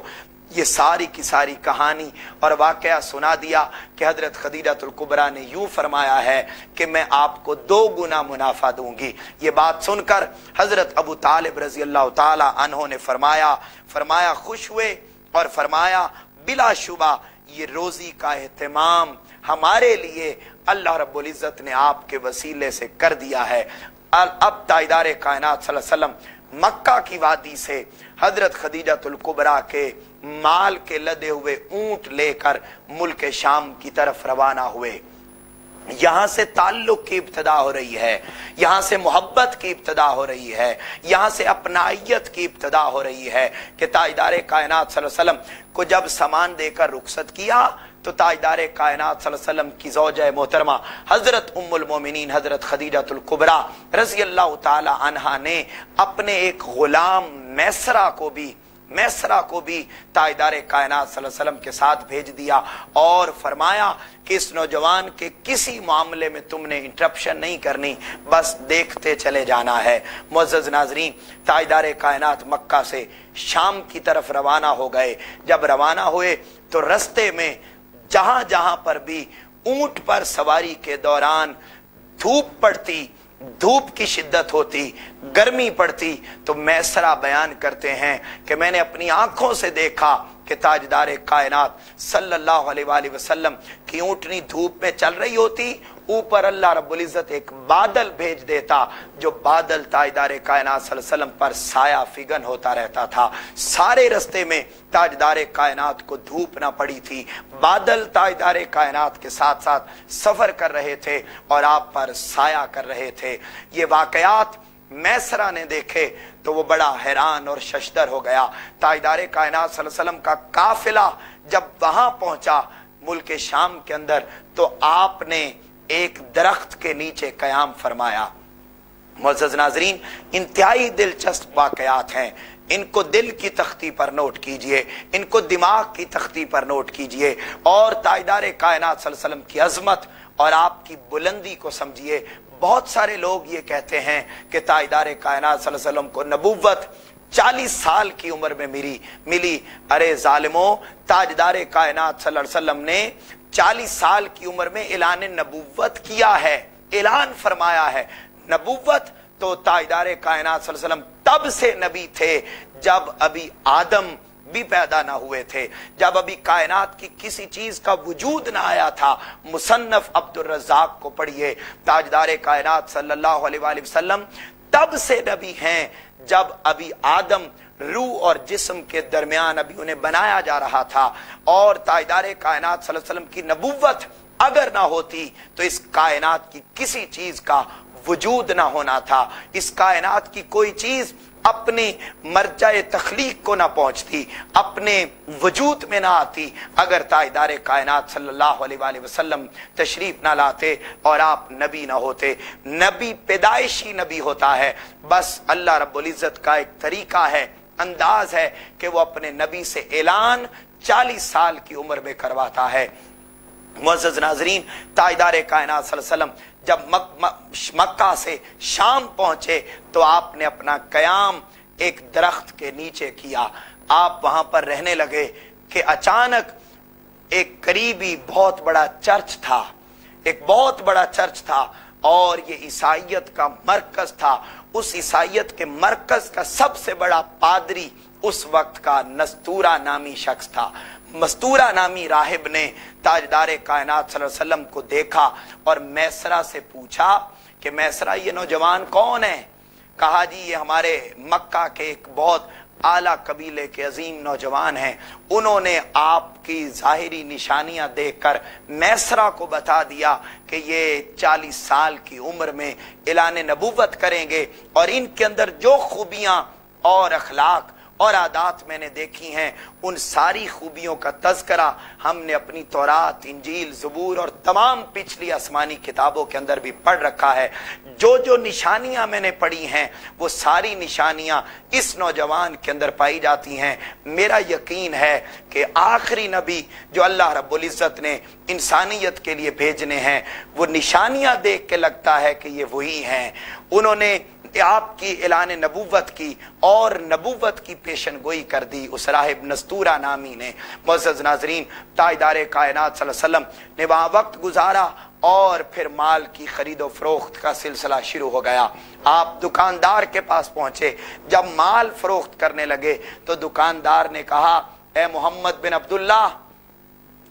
یہ ساری کی ساری کہانی اور واقعہ سنا دیا کہ حضرت خدیجۃ الکبریٰ نے یوں فرمایا ہے کہ میں آپ کو 2 گنا منافع دوں گی. یہ بات سن کر حضرت ابو طالب رضی اللہ تعالی عنہ نے فرمایا خوش ہوئے اور فرمایا بلا شبہ یہ روزی کا اہتمام ہمارے لیے اللہ رب العزت نے آپ کے وسیلے سے کر دیا ہے. اب تاجدار کائنات صلی اللہ علیہ وسلم مکہ کی وادی سے حضرت خدیجۃ الکبریٰ کے مال کے لدے ہوئے اونٹ لے کر ملک شام کی طرف روانہ ہوئے. یہاں سے تعلق کی ابتدا ہو رہی ہے, یہاں سے محبت کی ابتدا ہو رہی ہے, یہاں سے اپنائیت کی ابتدا ہو رہی ہے کہ تاجدار کائنات صلی اللہ علیہ وسلم کو جب سامان دے کر رخصت کیا تو تاجدار کائنات صلی اللہ علیہ وسلم کی زوجہ محترمہ حضرت ام المومنین حضرت خدیجۃ الکبریٰ رضی اللہ تعالی عنہا نے اپنے ایک غلام میسرہ کو بھی تاجدار کائنات صلی اللہ علیہ وسلم کے ساتھ بھیج دیا اور فرمایا کہ اس نوجوان کے کسی معاملے میں تم نے انٹرپشن نہیں کرنی, بس دیکھتے چلے جانا ہے. معزز ناظرین, تاجدار کائنات مکہ سے شام کی طرف روانہ ہو گئے. جب روانہ ہوئے تو رستے میں جہاں جہاں پر بھی اونٹ پر سواری کے دوران دھوپ پڑتی, دھوپ کی شدت ہوتی, گرمی پڑتی, تو میسرہ بیان کرتے ہیں کہ میں نے اپنی آنکھوں سے دیکھا کہ تاجدار کائنات صلی اللہ علیہ وآلہ وسلم کی اونٹنی دھوپ میں چل رہی ہوتی, اوپر اللہ رب العزت ایک بادل بھیج دیتا, جو بادل تاجدار کائنات صلی اللہ علیہ وسلم پر سایہ فگن ہوتا رہتا تھا. سارے رستے میں تاجدار کائنات کو دھوپ نہ پڑی تھی, بادل تاجدار کائنات کے ساتھ ساتھ سفر کر رہے تھے اور آپ پر سایہ کر رہے تھے. یہ واقعات میسرہ نے دیکھے تو وہ بڑا حیران اور ششدر ہو گیا. تاجدار کائنات صلی اللہ علیہ وسلم کا قافلہ جب وہاں پہنچا ملک شام کے اندر تو آپ نے ایک درخت کے نیچے قیام فرمایا. معزز ناظرین, انتہائی دلچسپ واقعات ہیں, इनको दिल की तख्ती पर नोट कीजिए, इनको दिमाग की तख्ती पर नोट कीजिए और ताजदार कायनात सल्लल्लाहु अलैहि वसल्लम की अजमत और आपकी बुलंदी को समझिए। बहुत सारे लोग ये कहते हैं कि ताजदार कायनात सल्लल्लाहु अलैहि वसल्लम को नबुव्वत 40 साल की उम्र में मिली। अरे जालिमों, ताजदार कायनात सल्लल्लाहु अलैहि वसल्लम ने 40 साल की उम्र में ऐलान नबुव्वत किया है, ऐलान फरमाया है। नबुव्वत तो ताजदार कायनात सल्लल्लाहु अलैहि वसल्लम तब से नबी थे जब अभी आदम भी पैदा ना हुए थे, जब अभी कायनात की किसी चीज का वजूद ना आया था। मुसन्नफ अब्दुल रज़्ज़ाक को पढ़िए। ताजदार कायनात सल्लल्लाहु अलैहि वसल्लम तब से नबी हैं जब अभी आदम रूह और जिस्म के दरमियान अभी उन्हें बनाया जा रहा था। और ताजदार कायनात सल्लल्लाहु अलैहि वसल्लम की नबुव्वत अगर ना होती तो इस कायनात की किसी चीज का वजूद ना होना था। इस कायनात की कोई चीज अपने मर्जाए तख्लीक को ना पहुंचती, अपने वजूद में ना आती अगर ताजदार कायनात सल्लल्लाहु अलैहि वसल्लम तशरीफ ना लाते और आप नबी ना होते। नबी पैदाइशी नबी होता है, बस अल्लाह रब्बुल इज्जत का एक तरीका है, अंदाज है कि वो अपने नबी से ऐलान 40 साल की उम्र में करवाता है। मुअज़्ज़ज़ नाज़रीन, ताजदार कायनात सल्लल्लाहु अलैहि वसल्लम जब मक्का से शाम पहुंचे तो आपने अपना कयाम एक दरख्त के नीचे किया। आप वहां पर रहने लगे कि अचानक एक करीबी बहुत बड़ा चर्च था, एक बहुत बड़ा चर्च था और ये ईसाइयत का मरकज था। उस ईसाइयत के मरकज का सबसे बड़ा पादरी उस वक्त का नस्तूरा नामी शख्स था। मस्तूरा नामी राहिब ने ताजदार कायनात सल्लल्लाहु अलैहि वसल्लम को देखा और मैसरा से पूछा कि मैसरा, ये नौजवान कौन है? कहा जी ये हमारे मक्का के एक बहुत आला कबीले के अजीम नौजवान हैं। उन्होंने आपकी जाहिरी निशानियां देखकर मैसरा को बता दिया कि ये 40 साल की उम्र में ऐलान नबुव्वत करेंगे और इनके अंदर जो खूबियां और अखलाक और आदात मैंने देखी हैं उन सारी खूबियों का तज़किरा हमने अपनी तौरात, इंजील, ज़बूर और तमाम पिछली आसमानी किताबों के अंदर भी पढ़ रखा है। जो जो निशानियां मैंने पढ़ी हैं वो सारी निशानियां इस नौजवान के अंदर पाई जाती हैं। मेरा यकीन है कि आखिरी नबी जो अल्लाह रब्बुल इज़्ज़त ने इंसानियत के लिए भेजने हैं वो निशानियां देख के लगता है कि ये वही हैं। उन्होंने आपकी ऐलान नबुव्वत की और नबुव्वत की पेशन गोई कर दी उस राहिब नस्तूरा नामी ने। मुअज़्ज़ज़ नाज़रीन, ताजदार कायनात सल्लल्लाहु अलैहि वसल्लम ने वहां वक्त गुजारा और फिर माल की खरीदो फरोख्त का सिलसिला शुरू हो गया। आप दुकानदार के पास पहुंचे। जब माल फरोख्त करने लगे तो दुकानदार ने कहा, ए मोहम्मद बिन अब्दुल्लाह,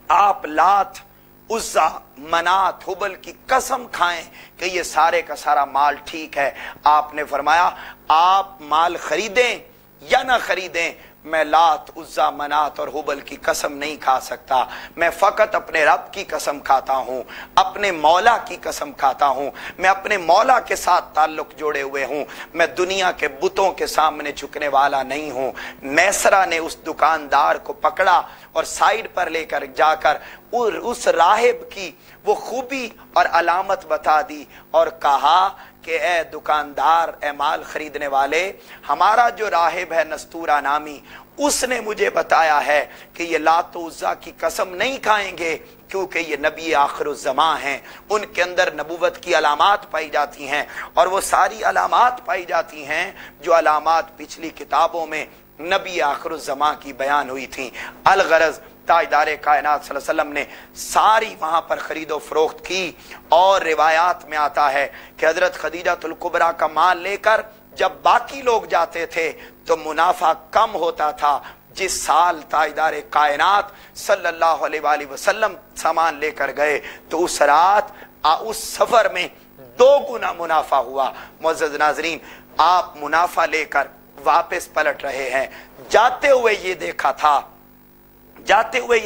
आप लात, उज़्ज़ा, मनात, हुबल की कसम खाएं कि ये सारे का सारा माल ठीक है। आपने फरमाया, आप माल खरीदें या ना खरीदें, मैं लात, उज़्ज़ा, मनात और हुबल की कसम नहीं खा सकता। मैं फकत अपने रब की कसम खाता हूँ, अपने मौला की कसम खाता हूँ। मैं अपने मौला के साथ ताल्लुक जोड़े हुए हूँ, मैं दुनिया के बुतों के सामने झुकने वाला नहीं हूँ। मैसरा ने उस दुकानदार को पकड़ा और साइड पर लेकर जाकर उस राहिब की वो खूबी और अलामत बता दी और कहा कि ए दुकानदार, ए माल खरीदने वाले, हमारा जो राहिब है नस्तूरा नामी, उसने मुझे बताया है कि ये लात उज़्ज़ा की कसम नहीं खाएंगे क्योंकि ये नबी आखिरुज़्ज़मां हैं। उनके अंदर नबुव्वत की अलामात पाई जाती हैं और वो सारी अलामात पाई जाती हैं जो अलामात पिछली किताबों में नबी आखिरुज़्ज़मां की बयान हुई थी। अलगरज ताजदार कायनात सल्लल्लाहु अलैहि वसल्लम ने सारी वहां पर खरीदो फरोख्त की और रिवायात में आता है कि हजरत खदीजातुल कुबरा का माल लेकर जब बाकी लोग जाते थे तो मुनाफा कम होता था। जिस साल ताजदार कायनात सल्लल्लाहु अलैहि वसल्लम सामान लेकर गए तो उस रात उस सफर में 2 गुना मुनाफा हुआ। मुअज़्ज़ज़ नाज़रीन, आप मुनाफा लेकर वापस पलट रहे हैं। जाते हुए ये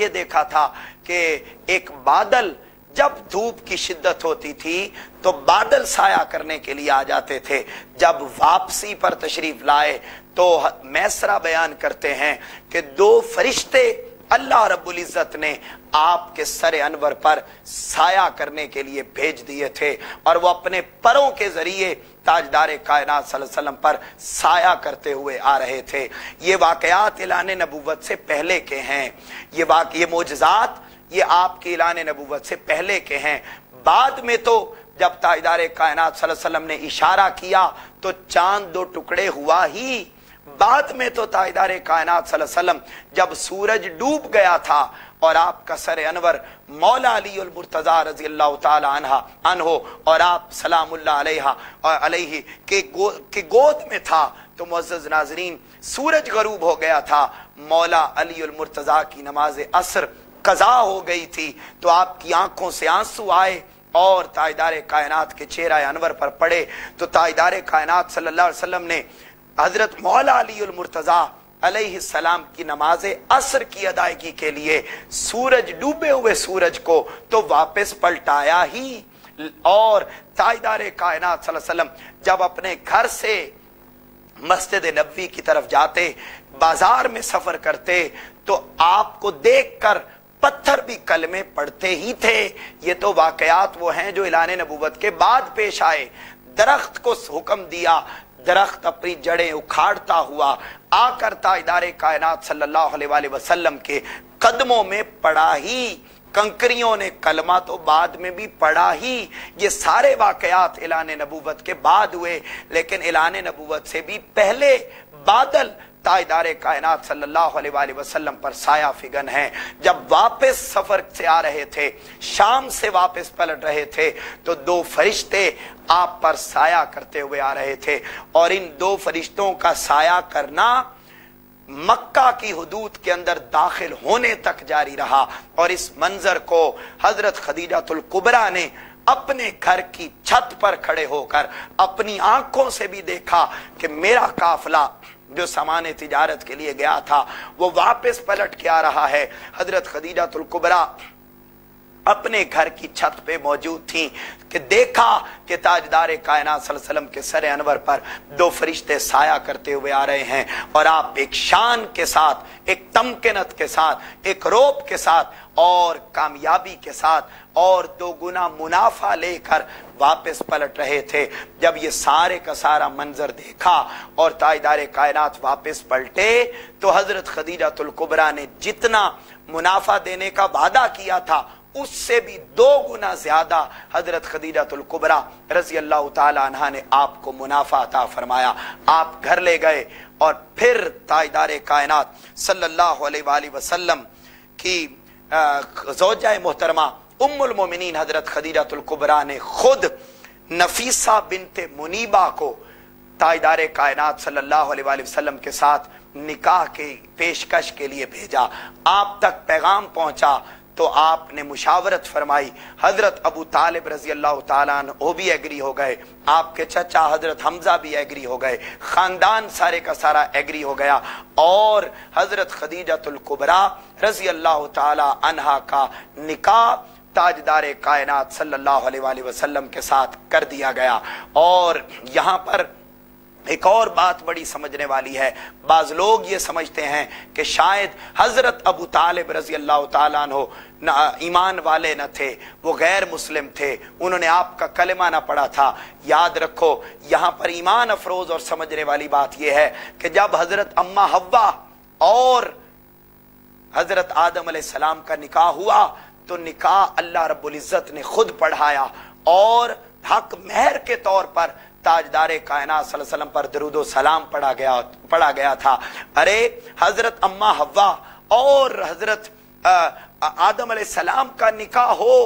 देखा था कि एक बादल, जब धूप की शिद्दत होती थी तो बादल साया करने के लिए आ जाते थे। जब वापसी पर तशरीफ लाए तो मैसरा बयान करते हैं कि 2 फरिश्ते अल्लाह रब्बुल इज्जत ने आपके सर अनवर पर साया करने के लिए भेज दिए थे और वो अपने परों के जरिए ताजदार कायनात सल्लल्लाहु अलैहि वसल्लम पर साया करते हुए आ रहे थे। ये वाकयात ऐलान नबूवत से पहले के हैं, ये मोजज़ात ये आपके ऐलान नबूवत से पहले के हैं। बाद में तो जब ताजदार कायनात सल्लल्लाहु अलैहि वसल्लम ने इशारा किया तो चांद दो टुकड़े हुआ ही। बाद में तो ताजदार कायनात सल्लल्लाहु अलैहि वसल्लम जब सूरज डूब गया था और आपका सर अनवर मौला अली अल मुर्तजा रजी अल्लाह ताला अन्हो और आप सलामुल्लाह अलैहि के गोद में था, तो मुअज़्ज़ज़ नाज़रीन सूरज गरूब हो गया था। मौला अली अल मुर्तजा की नमाज असर कज़ा हो गई थी, तो आपकी आंखों से आंसू आए और ताजदार कायनात के चेहरा अनवर पर पड़े। तो ताजदार कायनात सल्लल्लाहु अलैहि वसल्लम ने हजरत मौला अली अल मुर्तजा अलैहिस्सलाम की नमाज असर की अदायगी के लिए सूरज डूबे हुए सूरज को तो वापस पलटाया ही। और ताजदार कायनात सल्लल्लाहु अलैहि वसल्लम जब अपने घर से मस्जिद नबवी की तरफ जाते, बाजार में सफर करते, तो आपको देखकर पत्थर भी कलमे पढ़ते ही थे। ये तो वाकयात वो हैं जो ऐलान नबूवत के बाद पेश आए। दरख्त को हुक्म दिया, दरख्त अपनी जड़ें उखाड़ता हुआ आकर ताजदार कायनात सल्लल्लाहु अलैहि वसल्लम के कदमों में पड़ा ही। कंकरियों ने कलमा तो बाद में भी पढ़ा ही। ये सारे वाकयात ऐलान नबूवत के बाद हुए, लेकिन ऐलान नबूवत से भी पहले बादल ताजदार कायनात सल्लल्लाहु अलैहि वसल्लम पर साया फिगन है। जब वापस सफर से आ रहे थे, शाम से वापस पलट रहे थे, तो दो फरिश्ते आप पर साया करते हुए आ रहे थे और इन दो फरिश्तों का साया करना मक्का की हुदूद के अंदर दाखिल होने तक जारी रहा। और इस मंजर को हजरत खदीजातुल कुबरा ने अपने घर की छत पर खड़े होकर अपनी आंखों से भी देखा कि मेरा काफिला जो सामान तिजारत के लिए गया था वो वापस पलट के आ रहा है। हजरत खदीजातुल कुबरा अपने घर की छत पे मौजूद थी कि देखा कि ताजदार कायनात सल्लल्लाहु अलैहि वसल्लम के सर अनवर पर दो फरिश्ते साया करते हुए आ रहे हैं और आप एक शान के साथ, एक तमकिनत के साथ, एक रोब के साथ और कामयाबी के साथ और दो गुना मुनाफा लेकर वापस पलट रहे थे। जब ये सारे का सारा मंजर देखा और ताजदार कायनात वापस पलटे, तो हजरत खदीजातुल कुबरा ने जितना मुनाफा देने का वादा किया था उससे भी दो गुना ज्यादा हजरत खदीजातुल कुबरा रजी अल्लाह ताला अन्हा ने आपको मुनाफा अता फरमाया। आप घर ले गए और फिर ताजदार कायनात सल्लल्लाहु अलैहि वसल्लम की ज़ौजा मोहतरमा उम्मुल मोमिनीन हजरत खदीजातुल कुबरा ने खुद नफीसा बिनते मुनीबा को ताजदार कायनात सल्लल्लाहु अलैहि वसल्लम के साथ निकाह के पेशकश के लिए भेजा। आप तक पैगाम पहुंचा तो आपने मुशावरत फरमाई। हजरत अबू तालिब रजी अल्लाह ताला वो भी एग्री हो गए, आपके चचा हजरत हमजा भी एग्री हो गए, खानदान सारे का सारा एग्री हो गया और हजरत खदीजातुल कुबरा रजी अल्लाह ताला अन्हा का निकाह ताजदार कायनात सल्लल्लाहु अलैहि वसल्लम के साथ कर दिया गया। और यहाँ पर एक और बात बड़ी समझने वाली है। बाज लोग ये समझते हैं कि शायद हजरत अबू तालिब रजी अल्लाह ताला अन्हु ईमान वाले न थे, वो गैर मुस्लिम थे, उन्होंने आपका कलमा ना पढ़ा था। याद रखो, यहाँ पर ईमान अफरोज और समझने वाली बात यह है कि जब हजरत अम्मा हव्वा और हजरत आदम अलैहिस्सलाम का निकाह हुआ तो निकाह अल्लाह रब्बुल इज्जत ने खुद पढ़ाया और हक महर के तौर पर ताजदार कायनात सल्लल्लाहु अलैहि वसल्लम पर दरूद व सलाम पढ़ा गया था। अरे हजरत अम्मा हव्वा और हजरत आदम अलैहिस्सलाम का निकाह हो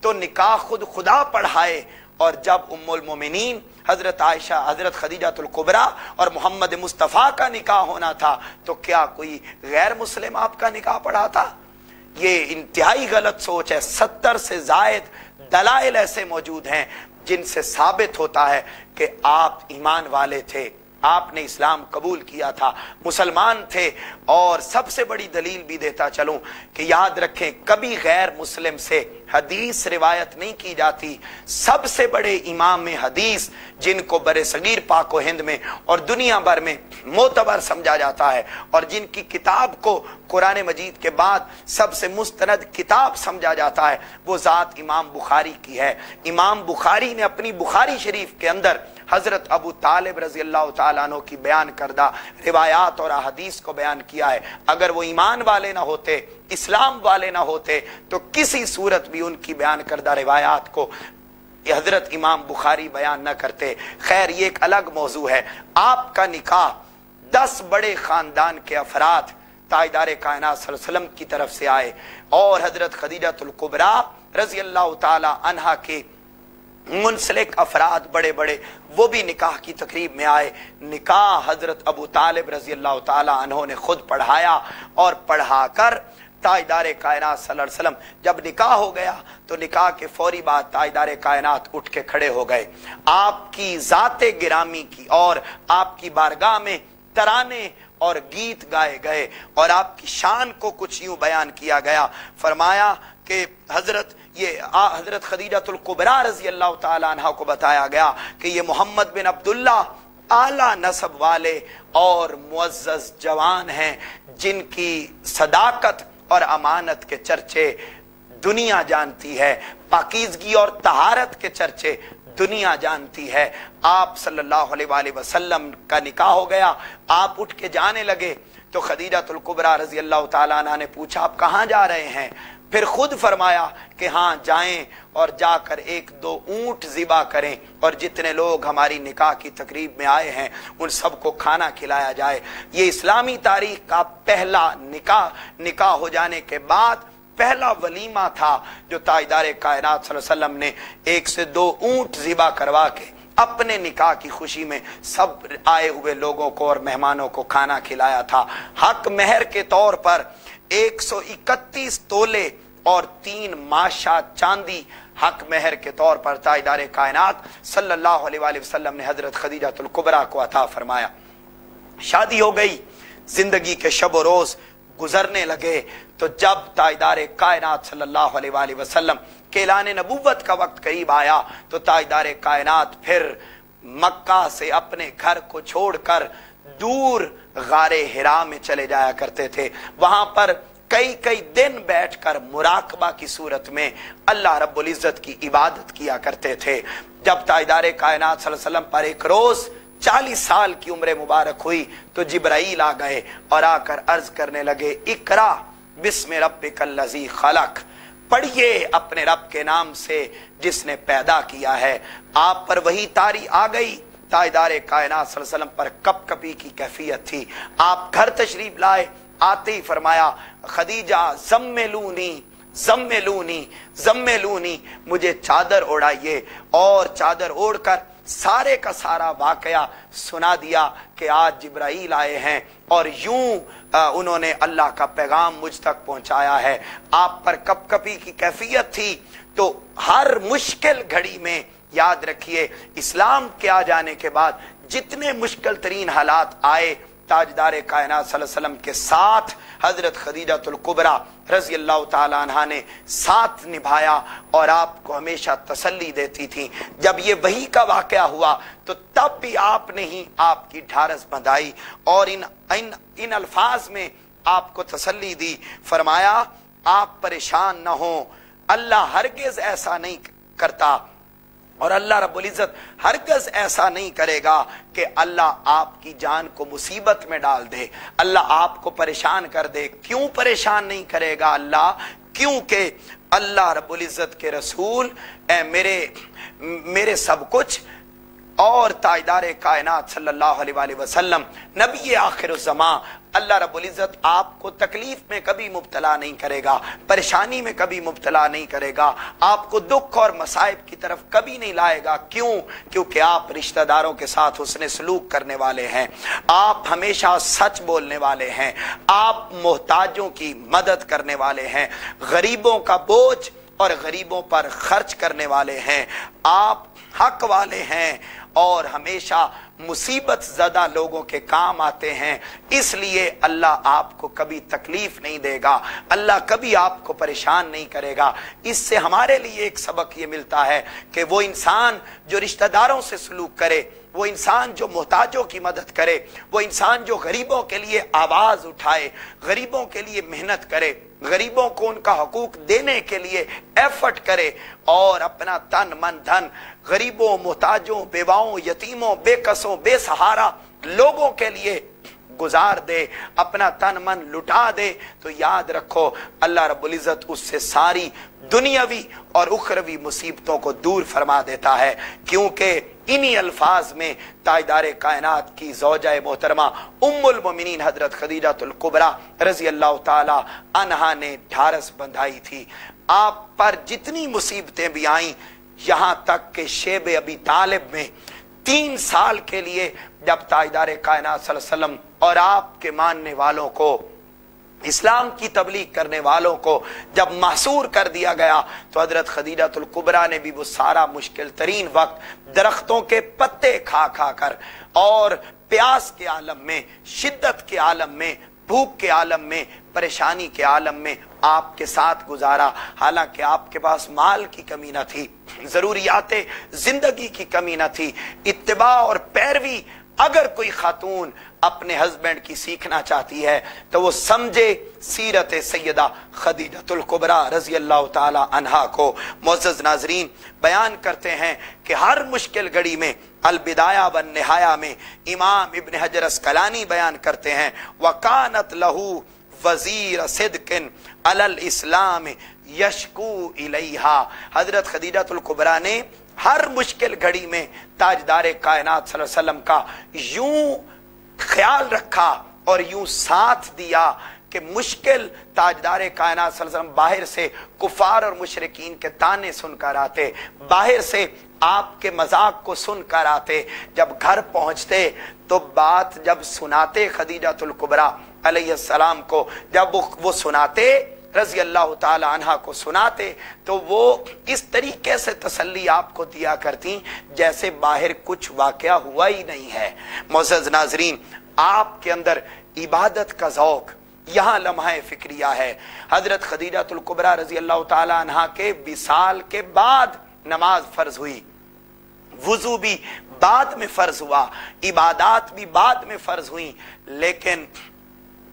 तो निकाह खुद खुदा पढ़ाए। और जब उम्मुल मोमिनीन हजरत आयशा, हजरत खदीजातुल कुबरा और मोहम्मद मुस्तफ़ा का निकाह होना था तो क्या कोई गैर मुस्लिम आपका निकाह पढ़ा था? ये इंतहाई गलत सोच है। 70 से जायद दलाइल ऐसे मौजूद हैं जिनसे साबित होता है कि आप ईमान वाले थे, आपने इस्लाम कबूल किया था, मुसलमान थे। और सबसे बड़ी दलील भी देता चलूं कि याद रखें, कभी गैर मुस्लिम से हदीस रिवायत नहीं की जाती। सबसे बड़े इमाम हदीस जिनको बरे सगीर पाक व हिंद में और दुनिया भर में मोतबर समझा जाता है और जिनकी किताब को कुरान मजीद के बाद सबसे मुस्तनद किताब समझा जाता है, वो ज़ात इमाम बुखारी की है। इमाम बुखारी ने अपनी बुखारी शरीफ के अंदर हजरत अबू तालिब रजी अल्लाह ताला अन्हु की बयान करदा रिवायात और अहदीस को बयान किया है। अगर वो ईमान वाले ना होते, इस्लाम वाले ना होते, तो किसी सूरत भी उनकी बयान करदा रिवायात को हजरत इमाम बुखारी बयान न करते। खैर, ये एक अलग मौजू है। आपका निकाह 10 बड़े खानदान के अफराद ताजदार कायनात सल्लल्लाहु अलैहि वसल्लम की तरफ से आए और हजरत खदीजतुल कुबरा रजी अल्लाह ताला अन्हा के मुंसलिक अफराद बड़े बड़े वो भी निकाह की तकरीब में आए। निकाह हजरत अबू तालिब रजी अल्लाह ताला अन्हो ने खुद पढ़ाया और पढ़ाकर ताजदार कायनात सल्लल्लाहु अलैहि वसल्लम जब निकाह हो गया तो निकाह के फौरी बाद ताजदार कायनात उठ के खड़े हो गए। आपकी ज़ाते गिरामी की और आपकी बारगाह में तराने और गीत गाए गए और आपकी शान को कुछ यूं बयान किया गया। फरमाया कि हजरत खदीजतुल कुबरा रजी अल्लाह ताला अन्हा को बताया गया कि ये मोहम्मद बिन अब्दुल्ला आला नसब वाले और मुअज़्ज़ज़ जवान हैं, जिनकी सदाकत और अमानत के चर्चे दुनिया जानती है, पाकीज़गी और तहारत के चर्चे दुनिया जानती है। आप सल्लल्लाहु अलैहि वसल्लम का निकाह हो गया, आप उठ के जाने लगे तो खदीजतुल कुबरा रजी अल्लाह ताला अन्हा ने पूछा, आप कहाँ जा रहे हैं? फिर खुद फरमाया कि हाँ जाएं और जाकर 1-2 ऊंट ज़िबा करें और जितने लोग हमारी निकाह की तकरीब में आए हैं उन सबको खाना खिलाया जाए। ये इस्लामी तारीख का पहला निकाह हो जाने के बाद पहला वलीमा था जो ताजदार कायनात सल्लल्लाहु अलैहि वसल्लम ने 1 से 2 ऊंट ज़िबा करवा के अपने निकाह की खुशी में सब आए हुए लोगों को और मेहमानों को खाना खिलाया था। हक महर के तौर पर 131 तोले और 3 माशा चांदी हक महर के तौर पर ताजदार कायनात सल्लल्लाहु अलैहि वसल्लम ने हजरत खदीजतुल कुबरा को अता फरमाया। शादी हो गई, जिंदगी के शब व रोज गुजरने लगे तो जब ताजदार कायनात सल्लल्लाहु अलैहि वसल्लम के ऐलान नबुव्वत का वक्त करीब आया तो ताजदार कायनात फिर मक्का से अपने घर को छोड़कर दूर गारे हिरा में चले जाया करते थे। वहां पर कई दिन बैठकर मुराकबा की सूरत में अल्लाह रब्बुल इज्जत की इबादत किया करते थे। जब ताजदार कायनात सल्लल्लाहु अलैहि वसल्लम पर एक रोज 40 साल की उम्र मुबारक हुई तो जिब्राइल आ गए और आकर अर्ज करने लगे, इकरा बिस्मि रब्बिकल लज़ी खलक, पढ़िए अपने रब के नाम से जिसने पैदा किया है। आप पर वही तारी आ गई। ताजदार कायनात सल्लल्लाहु अलैहि वसल्लम पर कपकपी की कैफियत थी। आप घर तशरीफ लाए, आते ही फरमाया, खदीजा ज़म्मिलूनी ज़म्मिलूनी ज़म्मिलूनी, मुझे चादर ओढ़ाइए। और चादर ओढ़कर सारे का सारा वाकया सुना दिया कि आज जिब्राइल आए हैं और यूं उन्होंने अल्लाह का पैगाम मुझ तक पहुंचाया है। आप पर कपकपी की कैफियत थी। तो हर मुश्किल घड़ी में याद रखिए, इस्लाम के आ जाने के बाद जितने मुश्किल तरीन हालात आए, ताजदार कायनात सल्लल्लाहु अलैहि वसल्लम के साथ हजरत खदीजतुल कुबरा रजी अल्लाह ताला अन्हा ने साथ निभाया और आपको हमेशा तसल्ली देती थी। जब ये वही का वाकया हुआ तो तब भी आपने ही आपकी ढारस बंधाई और इन अल्फाज में आपको तसल्ली दी। फरमाया, आप परेशान न हो, अल्लाह हरगिज ऐसा नहीं करता और अल्लाह रब्बुल इज्जत हरगिज़ ऐसा नहीं करेगा कि अल्लाह आपकी जान को मुसीबत में डाल दे, अल्लाह आपको परेशान कर दे। क्यों परेशान नहीं करेगा अल्लाह? क्योंकि अल्लाह रब्बुल इज्जत के रसूल मेरे सब कुछ और ताजदार कायनात सल्लल्लाहु अलैहि वसल्लम नबी आखिर ज़मां, अल्लाह रब्बुल इज्जत आपको तकलीफ में कभी मुब्तला नहीं करेगा, परेशानी में कभी मुब्तला नहीं करेगा, आपको दुख और मसाइब की तरफ कभी नहीं लाएगा। क्यों? क्योंकि आप रिश्तेदारों के साथ उसने सलूक करने वाले हैं, आप हमेशा सच बोलने वाले हैं, आप मोहताजों की मदद करने वाले हैं, गरीबों का बोझ और गरीबों पर खर्च करने वाले हैं, आप हक वाले हैं और हमेशा मुसीबत ज़दा लोगों के काम आते हैं, इसलिए अल्लाह आपको कभी तकलीफ नहीं देगा, अल्लाह कभी आपको परेशान नहीं करेगा। इससे हमारे लिए एक सबक ये मिलता है कि वो इंसान जो रिश्तेदारों से सलूक करे, वो इंसान जो मोहताजों की मदद करे, वो इंसान जो गरीबों के लिए आवाज उठाए, गरीबों के लिए मेहनत करे, गरीबों को उनका हकूक देने के लिए एफर्ट करे और अपना तन मन धन गरीबों, मोहताजों, बेवाओं, यतीमों, बेकसों, बेसहारा लोगों के लिए गुजार दे, अपना तन मन लुटा दे, तो याद रखो अल्लाह रब्बुल इज्जत उससे सारी दुनियावी और उखरवी मुसीबतों को दूर फरमा देता है। क्योंकि इन्हीं अल्फाज में ताजदार कायनात की ज़ौजा मोहतरमा उम्मुल मोमिनीन हजरत खदीजातुल कुबरा रजी अल्लाह ताला अन्हा ने ढारस बंधाई थी। आप पर जितनी मुसीबतें भी आईं, यहां तक के शेब अबी तालिब में 3 साल के लिए जब ताजदार कायनात सल्लल्लाहु अलैहि वसल्लम और आपके मानने वालों को, इस्लाम की तबलीग करने वालों को जब महसूर कर दिया गया, तो हजरत खदीजातुल कुबरा ने भी वो सारा मुश्किल तरीन वक्त दरख्तों के पत्ते खा खा कर और प्यास के आलम में, शिद्दत के आलम में, भूख के आलम में, परेशानी के आलम में आपके साथ गुजारा। हालांकि आपके पास माल की कमी न थी, जरूरियाते जिंदगी की कमी न थी, इत्तिबा और पैरवी अगर कोई खातून अपने हस्बैंड की सीखना चाहती है तो वो समझे सीरत सैयदा खदीजतुल कुबरा रजी अल्लाह ताला अन्हा को। मुअज़्ज़ज़ नाज़रीन, बयान करते हैं कि हर मुश्किल घड़ी में अल बिदाया व निहाया में इमाम इब्न हजर अस्कलानी बयान करते हैं, वकानत लहू वजीर सिद्किन अलल इस्लाम यशकू इलैहा। हजरत खदीजतुल कुबरा ने हर मुश्किल घड़ी में ताजदार कायनात सल्लल्लाहु अलैहि वसल्लम का यूं ख्याल रखा और यूं साथ दिया कि मुश्किल ताजदार कायनात सल्लल्लाहु अलैहि वसल्लम बाहर से कुफार और मुशरिकीन के ताने सुनकर आते, बाहर से आपके मजाक को सुनकर आते, जब घर पहुंचते तो बात जब सुनाते खदीजातुल कुबरा अलैहिस्सलाम को, जब वो सुनाते रज़ी अल्लाह ताला अन्हा को सुनाते, तो वो इस तरीके से तसल्ली आपको दिया करती जैसे बाहर कुछ वाकया हुआ ही नहीं है। मुअज़्ज़ज़ नाज़रीन, आपके अंदर इबादत का ज़ौक़ यहाँ लम्हा फिक्रिया है। हजरत खदीजातुल कुबरा रज़ी अल्लाह ताला अन्हा के विसाल के बाद नमाज फर्ज हुई, वुजू भी बाद में फर्ज हुआ, इबादात भी बाद में फर्ज हुई, लेकिन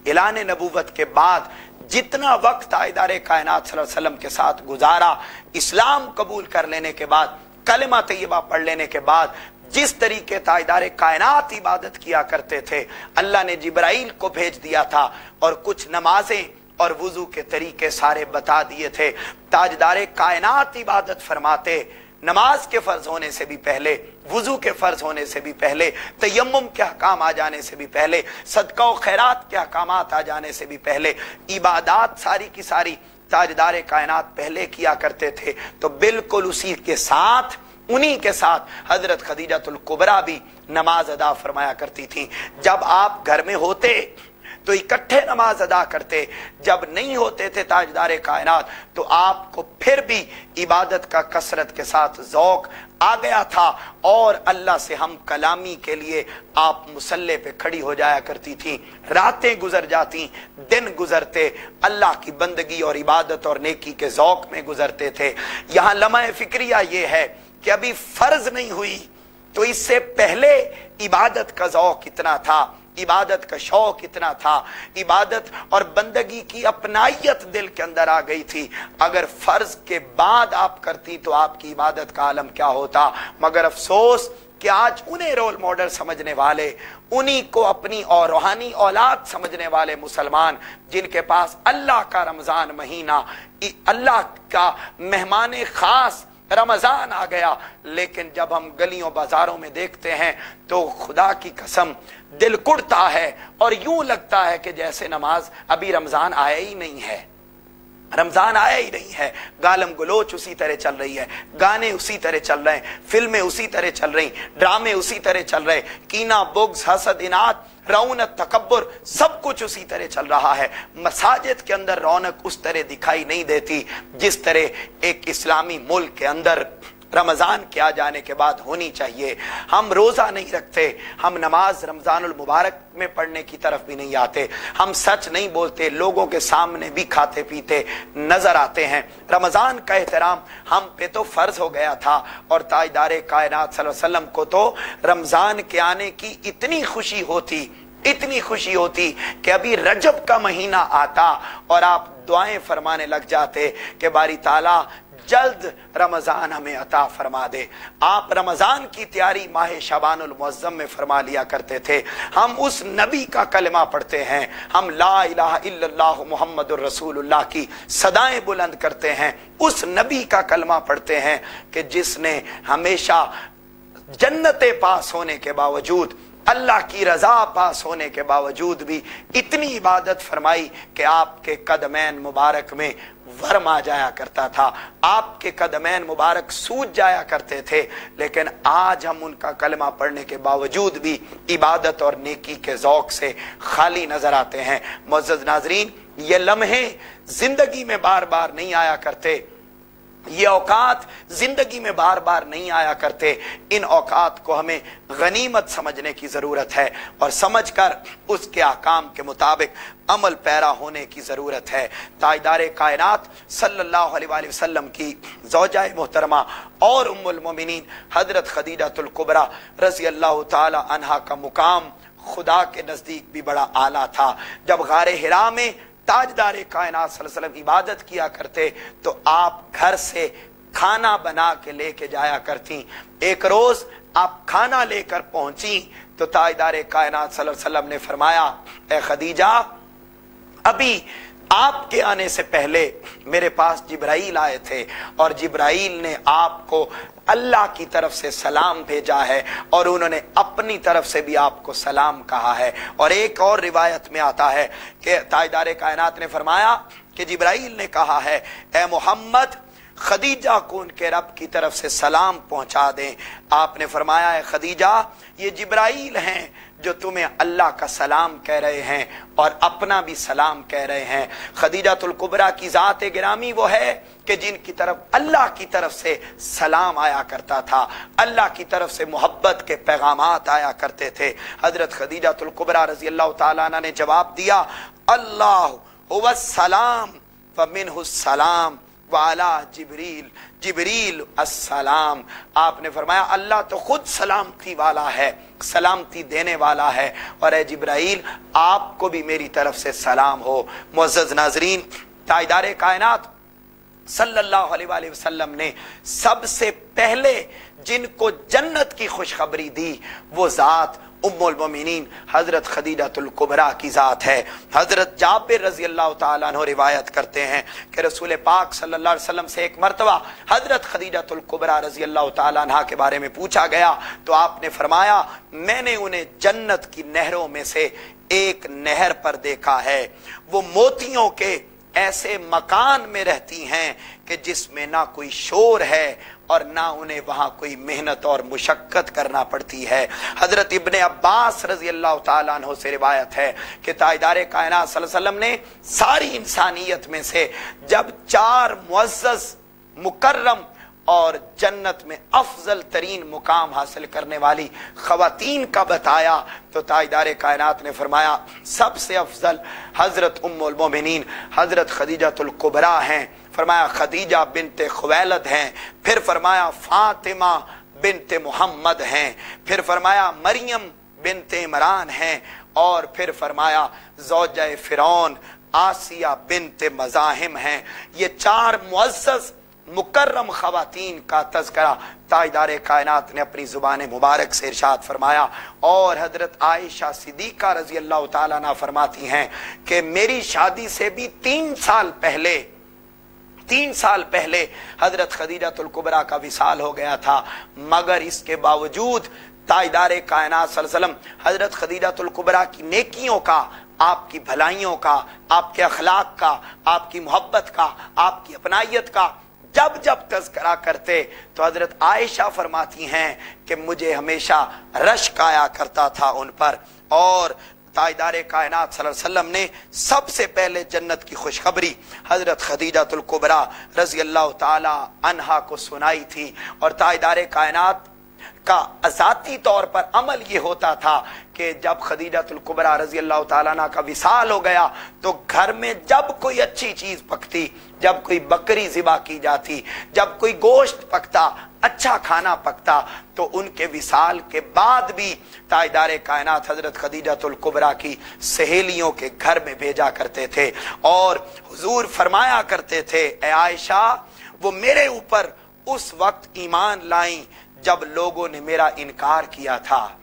ऐलान नबूवत के बाद जितना वक्त ताजदार कायनात सल्लल्लाहु अलैहि वसल्लम के साथ गुजारा, इस्लाम कबूल कर लेने के बाद, कलिमा तैयबा पढ़ लेने के बाद, जिस तरीके ताजदार कायनात इबादत किया करते थे, अल्लाह ने जिब्राइल को भेज दिया था और कुछ नमाजें और वुजू के तरीके सारे बता दिए थे। ताजदार कायनात इबादत फरमाते, नमाज के फर्ज होने से भी पहले, वुजू के फर्ज होने से भी पहले, तयम्मुम के अहकाम आ जाने से भी पहले, सदका और खैरात के अहकामात आ जाने से भी पहले, इबादात सारी की सारी ताजदार कायनात पहले किया करते थे। तो बिल्कुल उसी के साथ, उन्हीं के साथ हजरत खदीजातुल कुबरा भी नमाज अदा फरमाया करती थी। जब आप घर में होते तो इकट्ठे नमाज अदा करते, जब नहीं होते थे ताजदार कायनात तो आपको फिर भी इबादत का कसरत के साथ ज़ौक़ आ गया था और अल्लाह से हम कलामी के लिए आप मुसल्ले पे खड़ी हो जाया करती थी। रातें गुजर जाती, दिन गुजरते, अल्लाह की बंदगी और इबादत और नेकी के ज़ौक़ में गुजरते थे। यहाँ लम्हा फिक्रिया ये है कि अभी फर्ज नहीं हुई तो इससे पहले इबादत का ज़ौक़ कितना था, इबादत का शौक इतना था, इबादत और बंदगी की अपनाइयत दिल के अंदर आ गई थी। अगर फर्ज के बाद आप करती तो आपकी इबादत का आलम क्या होता। मगर अफसोस कि आज उन्हें रोल मॉडल समझने वाले, उन्हीं को अपनी और रूहानी औलाद समझने वाले मुसलमान, जिनके पास अल्लाह का रमजान महीना, अल्लाह का मेहमान खास रमजान आ गया, लेकिन जब हम गलियों बाजारों में देखते हैं तो खुदा की कसम दिल कुड़ता है और यूं लगता है कि जैसे नमाज अभी रमजान आया ही नहीं है, रमजान आया ही नहीं है। गालम गलोच उसी तरह चल रही है, गाने उसी तरह चल रहे हैं, फिल्में उसी तरह चल रही, ड्रामे उसी तरह चल रहे, कीना, बुग़्ज़, हसद, इनात, रौनक, तकब्बुर, सब कुछ उसी तरह चल रहा है। मसाजिद के अंदर रौनक उस तरह दिखाई नहीं देती जिस तरह एक इस्लामी मुल्क के अंदर रमजान के आ जाने के बाद होनी चाहिए। हम रोजा नहीं रखते, हम नमाज रमजानुल मुबारक में पढ़ने की तरफ भी नहीं आते, हम सच नहीं बोलते, लोगों के सामने भी खाते पीते नजर आते हैं। रमजान का एहतराम हम पे तो फर्ज हो गया था, और ताजदारे कायनात सल्लल्लाहु अलैहि वसल्लम को तो रमजान के आने की इतनी खुशी होती कि अभी रजब का महीना आता और आप दुआएं फरमाने लग जाते कि बारी ताला जल्द रमजान हमें अता फरमा दे। आप रमजान की तैयारी माह शबानुल मुअज्जम में फरमा लिया करते थे। हम उस नबी का कलमा पढ़ते हैं, हम ला इलाहा इल्लल्लाह मुहम्मदुर रसूलुल्लाह की सदाएं बुलंद करते हैं, उस नबी का कलमा पढ़ते हैं कि जिसने हमेशा जन्नते पास होने के बावजूद, अल्लाह की रजा पास होने के बावजूद भी इतनी इबादत फरमाई कि आपके कदमैन मुबारक में वर्म आ जाया करता था, आपके कदमैन मुबारक सूज जाया करते थे। लेकिन आज हम उनका कलमा पढ़ने के बावजूद भी इबादत और नेकी के ज़ौक़ से खाली नजर आते हैं। मुअज़्ज़ज़ नाज़रीन, ये लम्हे जिंदगी में बार बार नहीं आया करते, ये औकात जिंदगी में बार बार नहीं आया करते। इन औकात को हमें गनीमत समझने की जरूरत है और समझकर उसके अहकाम के मुताबिक अमल पैरा होने की जरूरत है। ताजदारे कायनात सल्लल्लाहु अलैहि वसल्लम की ज़ौजाए मोहतरमा और उम्मुल मोमिनीन हजरत खदीजतुल कुबरा रज़ी अल्लाह ताला अन्हा का मुकाम खुदा के नजदीक भी बड़ा आला था। जब गारे हिरा में ताजदारे कायनात सल्लल्लाहु अलैहि वसल्लम इबादत किया करते तो आप घर से खाना बना के लेके जाया करती। एक रोज आप खाना लेकर पहुंची तो ताजदारे कायनात सल्लल्लाहु अलैहि वसल्लम ने फरमाया, ए खदीजा, अभी आपके आने से पहले मेरे पास जिब्राइल आए थे और जिब्राइल ने आपको अल्लाह की तरफ से सलाम भेजा है और उन्होंने अपनी तरफ से भी आपको सलाम कहा है। और एक और रिवायत में आता है कि ताजदारे कायनात ने फरमाया कि जिब्राइल ने कहा है, ए मोहम्मद, खदीजा को उनके रब की तरफ से सलाम पहुंचा दें। आपने फरमाया, है खदीजा, ये जिब्राइल हैं जो तुम्हें अल्लाह का सलाम कह रहे हैं और अपना भी सलाम कह रहे हैं। खदीजातुल कुबरा की जात गिरामी वो है कि जिनकी तरफ अल्लाह की तरफ से सलाम आया करता था, अल्लाह की तरफ से मोहब्बत के पैगामात आया करते थे। हजरत खदीजातुल कुबरा रजी अल्लाह ताला अन्हा ने जवाब दिया, अल्लाह हुवा सलाम व मिन्हुस सलाम वाला जिब्रील जिब्रील अस्सलाम। आपने फरमाया, अल्लाह तो खुद सलामती वाला है, सलामती देने वाला है, और ए जिब्राइल, आपको भी मेरी तरफ से सलाम हो। मुअज़्ज़ज़ नाज़रीन, ताजदारे कायनात सल्लल्लाहु अलैहि वसल्लम ने सबसे पहले जिनको जन्नत की खुशखबरी दी वो जात उम्मुल मोमिनीन हजरत खदीजतुल कुबरा की जात है। हजरत जाबिर रजी अल्लाह ताला अन्हु रिवायत करते हैं कि रसूल पाक सल्लल्लाहु अलैहि वसल्लम से एक मर्तबा हजरत खदीजतुल कुबरा रजी अल्लाह ताला अन्हा के बारे में पूछा गया तो आपने फरमाया, मैंने उन्हें जन्नत की नहरों में से एक नहर पर देखा है, वो मोतियों के ऐसे मकान में रहती हैं कि जिसमें ना कोई शोर है और ना उन्हें वहां कोई मेहनत और मुशक्कत करना पड़ती है। हजरत इब्ने अब्बास रजी अल्लाह ताला अन्हु से रिवायत है कि ताजदारे कायनात सल्लल्लाहु अलैहि वसल्लम ने सारी इंसानियत में से जब 4 मुअज़्ज़ज़ मुकर्रम और जन्नत में अफजल तरीन मुकाम हासिल करने वाली खवातीन का बताया तो ताजदारे कायनात ने फरमाया, सबसे अफजल हजरत उम्मुल मोमिनीन हजरत खदीजतुल कुबरा हैं। फरमाया खदीजा बिनते खुवैलद हैं, फिर फरमाया फातिमा बिनते मोहम्मद हैं, फिर फरमाया मरियम बिनते इमरान हैं, और फिर फरमाया ज़ौजा फिरौन आसिया बिनते मज़ाहिम हैं। ये 4 मुअज़्ज़ज़ मुकर्रम खवातीन का तज़किरा ताजदारे कायनात ने अपनी जुबान मुबारक से इरशाद फरमाया। और हजरत आयशा सिद्दीक़ा रजी अल्लाह ताला अन्हा फरमाती हैं कि मेरी शादी से भी 3 साल पहले हजरत खदीजतुल कुबरा का विसाल हो गया था, मगर इसके बावजूद ताजदारे कायनात सल्लल्लाहु अलैहि वसल्लम हजरत खदीजतुल कुबरा की नेकियों का, आपकी भलाइयों का, आपके अखलाक का, आपकी मोहब्बत का, आपकी अपनाइयत का जब जब तज़किरा करते तो हजरत आयशा फरमाती हैं कि मुझे हमेशा रश्क आया करता था उन पर। और ताजदार कायनात सल्लल्लाहु अलैहि वसल्लम ने सबसे पहले जन्नत की खुशखबरी हजरत खदीजातुल कुबरा रजी अल्लाह ताला अन्हा को सुनाई थी। और ताजदार कायनात का अजाती तौर पर अमल ये होता था कि जब खदीजातुल कुबरा रजी अल्लाह ताला अन्हा का विसाल हो गया तो घर में जब कोई अच्छी चीज पकती, जब कोई बकरी ज़िबा की जाती, जब कोई गोश्त पकता, अच्छा खाना पकता, तो उनके विसाल के बाद भी ताजदार कायनात हजरत खदीजातुल कुबरा की सहेलियों के घर में भेजा करते थे। और हुजूर फरमाया करते थे, ए आयशा, वो मेरे ऊपर उस वक्त ईमान लाई जब लोगों ने मेरा इनकार किया था।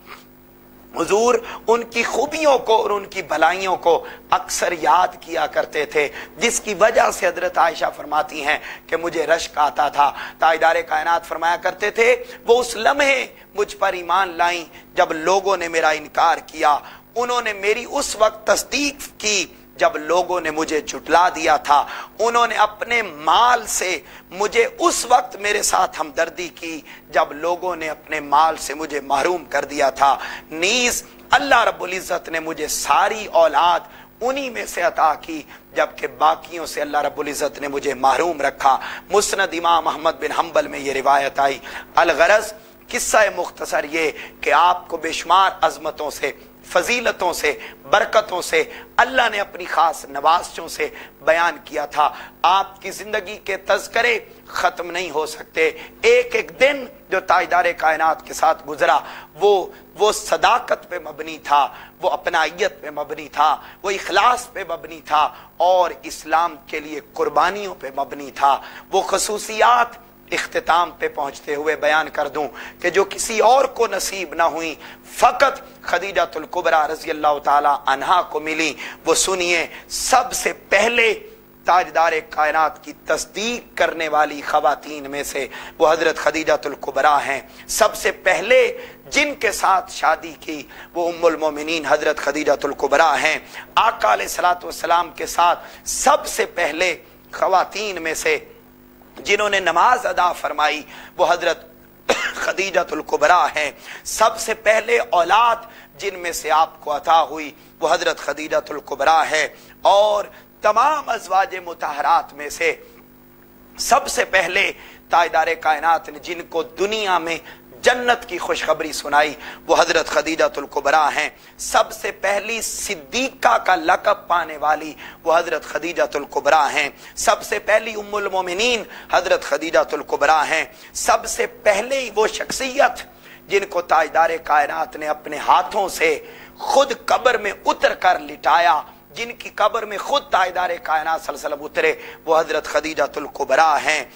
हुजूर उनकी खूबियों को और उनकी भलाइयों को अक्सर याद किया करते थे, जिसकी वजह से हजरत आयशा फरमाती हैं कि मुझे रश्क आता था। ताजदार कायनात फरमाया करते थे, वो उस लम्हे मुझ पर ईमान लाई जब लोगों ने मेरा इनकार किया। उन्होंने मेरी उस वक्त तस्दीक की जब लोगों ने मुझे झुटला दिया था। उन्होंने अपने माल से मुझे उस वक्त मेरे साथ हमदर्दी की जब लोगों ने अपने माल से मुझे महरूम कर दिया था। नीज अल्लाह रब्बुल इज्जत ने मुझे सारी औलाद उन्हीं में से अता की, जबकि बाकियों से अल्लाह रब्बुल इज्जत ने मुझे महरूम रखा। मुस्नद इमाम अहमद बिन हम्बल में ये रिवायत आई। अलगरज किस्सा मुख्तसर ये कि आपको बेशुमार अजमतों से, फजीलतों से, बरकतों से अल्लाह ने अपनी खास नवाजों से बयान किया था। आपकी जिंदगी के तज़करे खत्म नहीं हो सकते। एक एक दिन जो ताजदार कायनात के साथ गुजरा वो सदाकत पे मबनी था, वो अपनाइयत पे मबनी था, वो इखलास पे मबनी था और इस्लाम के लिए कुर्बानियों पे मबनी था। वो खसूसियात इख्तिताम पे पहुंचते हुए बयान कर दूं कि जो किसी और को नसीब ना हुई, फकत खदीजातुल कुबरा रजी अल्लाह ताला अन्हा को मिली। वो सुनिए, सबसे पहले ताजदार कायनात की तस्दीक करने वाली खवातीन में से वो हजरत खदीजातुल कुबरा हैं। सबसे पहले जिनके साथ शादी की वो उम्मुल मोमिनीन हजरत खदीजातुल कुबरा हैं। आका अलैहिस्सलातु वस्सलाम के साथ सबसे पहले खवातीन में से जिन्होंने नमाज अदा फरमाई वो हजरत खदीजातुल कुबरा हैं। सबसे पहले औलाद जिनमें से आपको अता हुई वो हजरत खदीजातुल कुबरा है। और तमाम अज़वाज मुतहरात में से सबसे पहले ताजदार कायनात ने जिनको दुनिया में जन्नत की खुशखबरी सुनाई वो हजरत खदीजातुल कुबरा हैं। सबसे पहली सिद्दीका का लक़ब पाने वाली वो हजरत खदीजातुल कुबरा हैं। सबसे पहली उम्मुल मोमिनीन हजरत खदीजातुल कुबरा हैं। सबसे पहले ही वो शख्सियत जिनको ताजदार कायनात ने अपने हाथों से खुद कब्र में उतर कर लिटाया, जिनकी कब्र में खुद ताजदार कायनात सल्लल्लाहु अलैहि वसल्लम उतरे, वो हजरत खदीजातुल कुबरा हैं।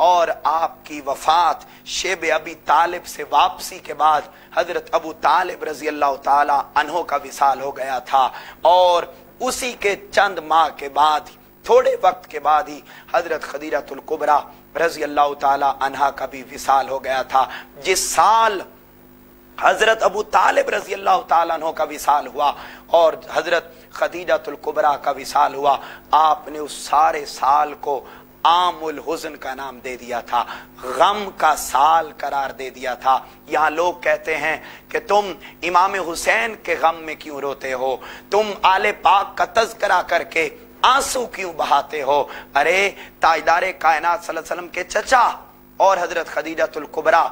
और आपकी वफात शेब अबी तालिब से वापसी के बाद हजरत अबू तालिब रजी अल्लाह ताला अन्हो का विसाल हो गया था। और उसी के चंद माह के बाद, थोड़े वक्त के बाद ही हजरत खदीजातुल कुबरा रजी अल्लाह ताला अन्हा का भी विसाल हो गया था। जिस साल हजरत अबू तालिब रजी अल्लाह ताला अन्हो का विसाल हुआ और हजरत खदीजातुल कुबरा का विसाल हुआ, आपने उस सारे साल को आमुल हुज़न का नाम दे दिया था, गम का साल करार दे दिया था। यहाँ लोग कहते हैं कि तुम इमाम हुसैन के गम में क्यों रोते हो, तुम आले पाक का तज़करा करके आंसू क्यों बहाते हो। अरे ताजदार कायनात सल्लल्लाहु अलैहि वसल्लम के चचा और हजरत खदीजातुल कुबरा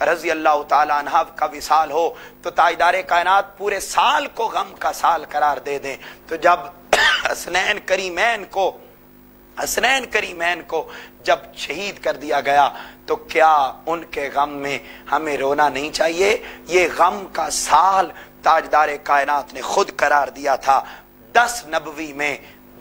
रजी अल्लाह ताला अन्हा का विसाल हो तो ताजदार कायनात पूरे साल को गम का साल करार दे दें। तो जब हसनैन करीमैन को जब शहीद कर दिया गया तो क्या उनके गम में हमें रोना नहीं चाहिए। ये गम का साल ताजदार कायनात ने खुद करार दिया था। 10 नबवी में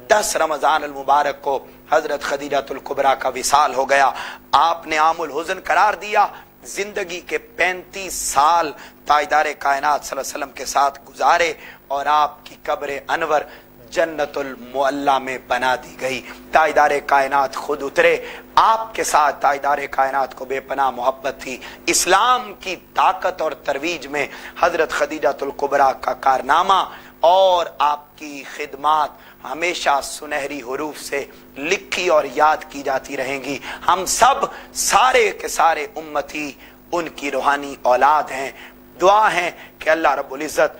10 रमजान अल मुबारक को हजरत खदीजातुल कुबरा का विसाल हो गया। आपने आमुल हुज़न करार दिया। जिंदगी के 35 साल ताजदार कायनात सल्लल्लाहु अलैहि वसल्लम के साथ गुजारे और आपकी कब्र अनवर जन्नतुल मुअल्ला में बना दी गई। ताजदार कायनात खुद उतरे, आपके साथ ताजदार कायनात को बेपनाह मोहब्बत थी। इस्लाम की ताकत और तरवीज में हजरत खदीजातुल कुबरा का कारनामा और आपकी खिदमात हमेशा सुनहरी हुरूफ से लिखी और याद की जाती रहेंगी। हम सब सारे के सारे उम्मती उनकी रूहानी औलाद हैं। दुआ है कि अल्लाह रब्बुल इज़्ज़त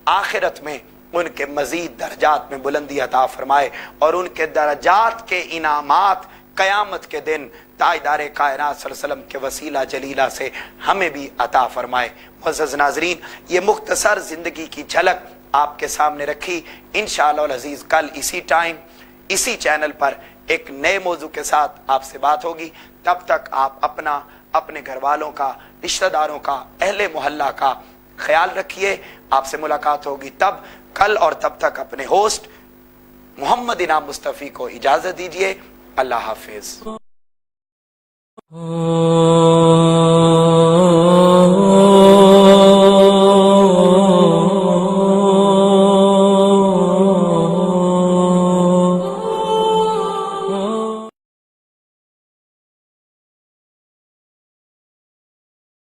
آخرت میں ان کے مزید درجات میں بلندی عطا فرمائے اور ان کے درجات کے انعامات قیامت کے دن تاجدار کائنات صلی اللہ علیہ وسلم کے وسیلہ جلیلہ سے ہمیں بھی عطا فرمائے۔ معزز ناظرین، یہ مختصر زندگی کی جھلک آپ کے سامنے رکھی۔ انشاءاللہ العزیز کل اسی ٹائم اسی چینل پر ایک نئے موضوع کے ساتھ آپ سے بات ہوگی۔ تب تک آپ اپنے گھر والوں کا، رشتہ داروں کا، اہل محلہ کا خیال رکھیے۔ آپ سے ملاقات ہوگی تب کل، اور تب تک اپنے ہوسٹ محمد انعام مصطفی کو اجازت دیجیے۔ اللہ حافظ۔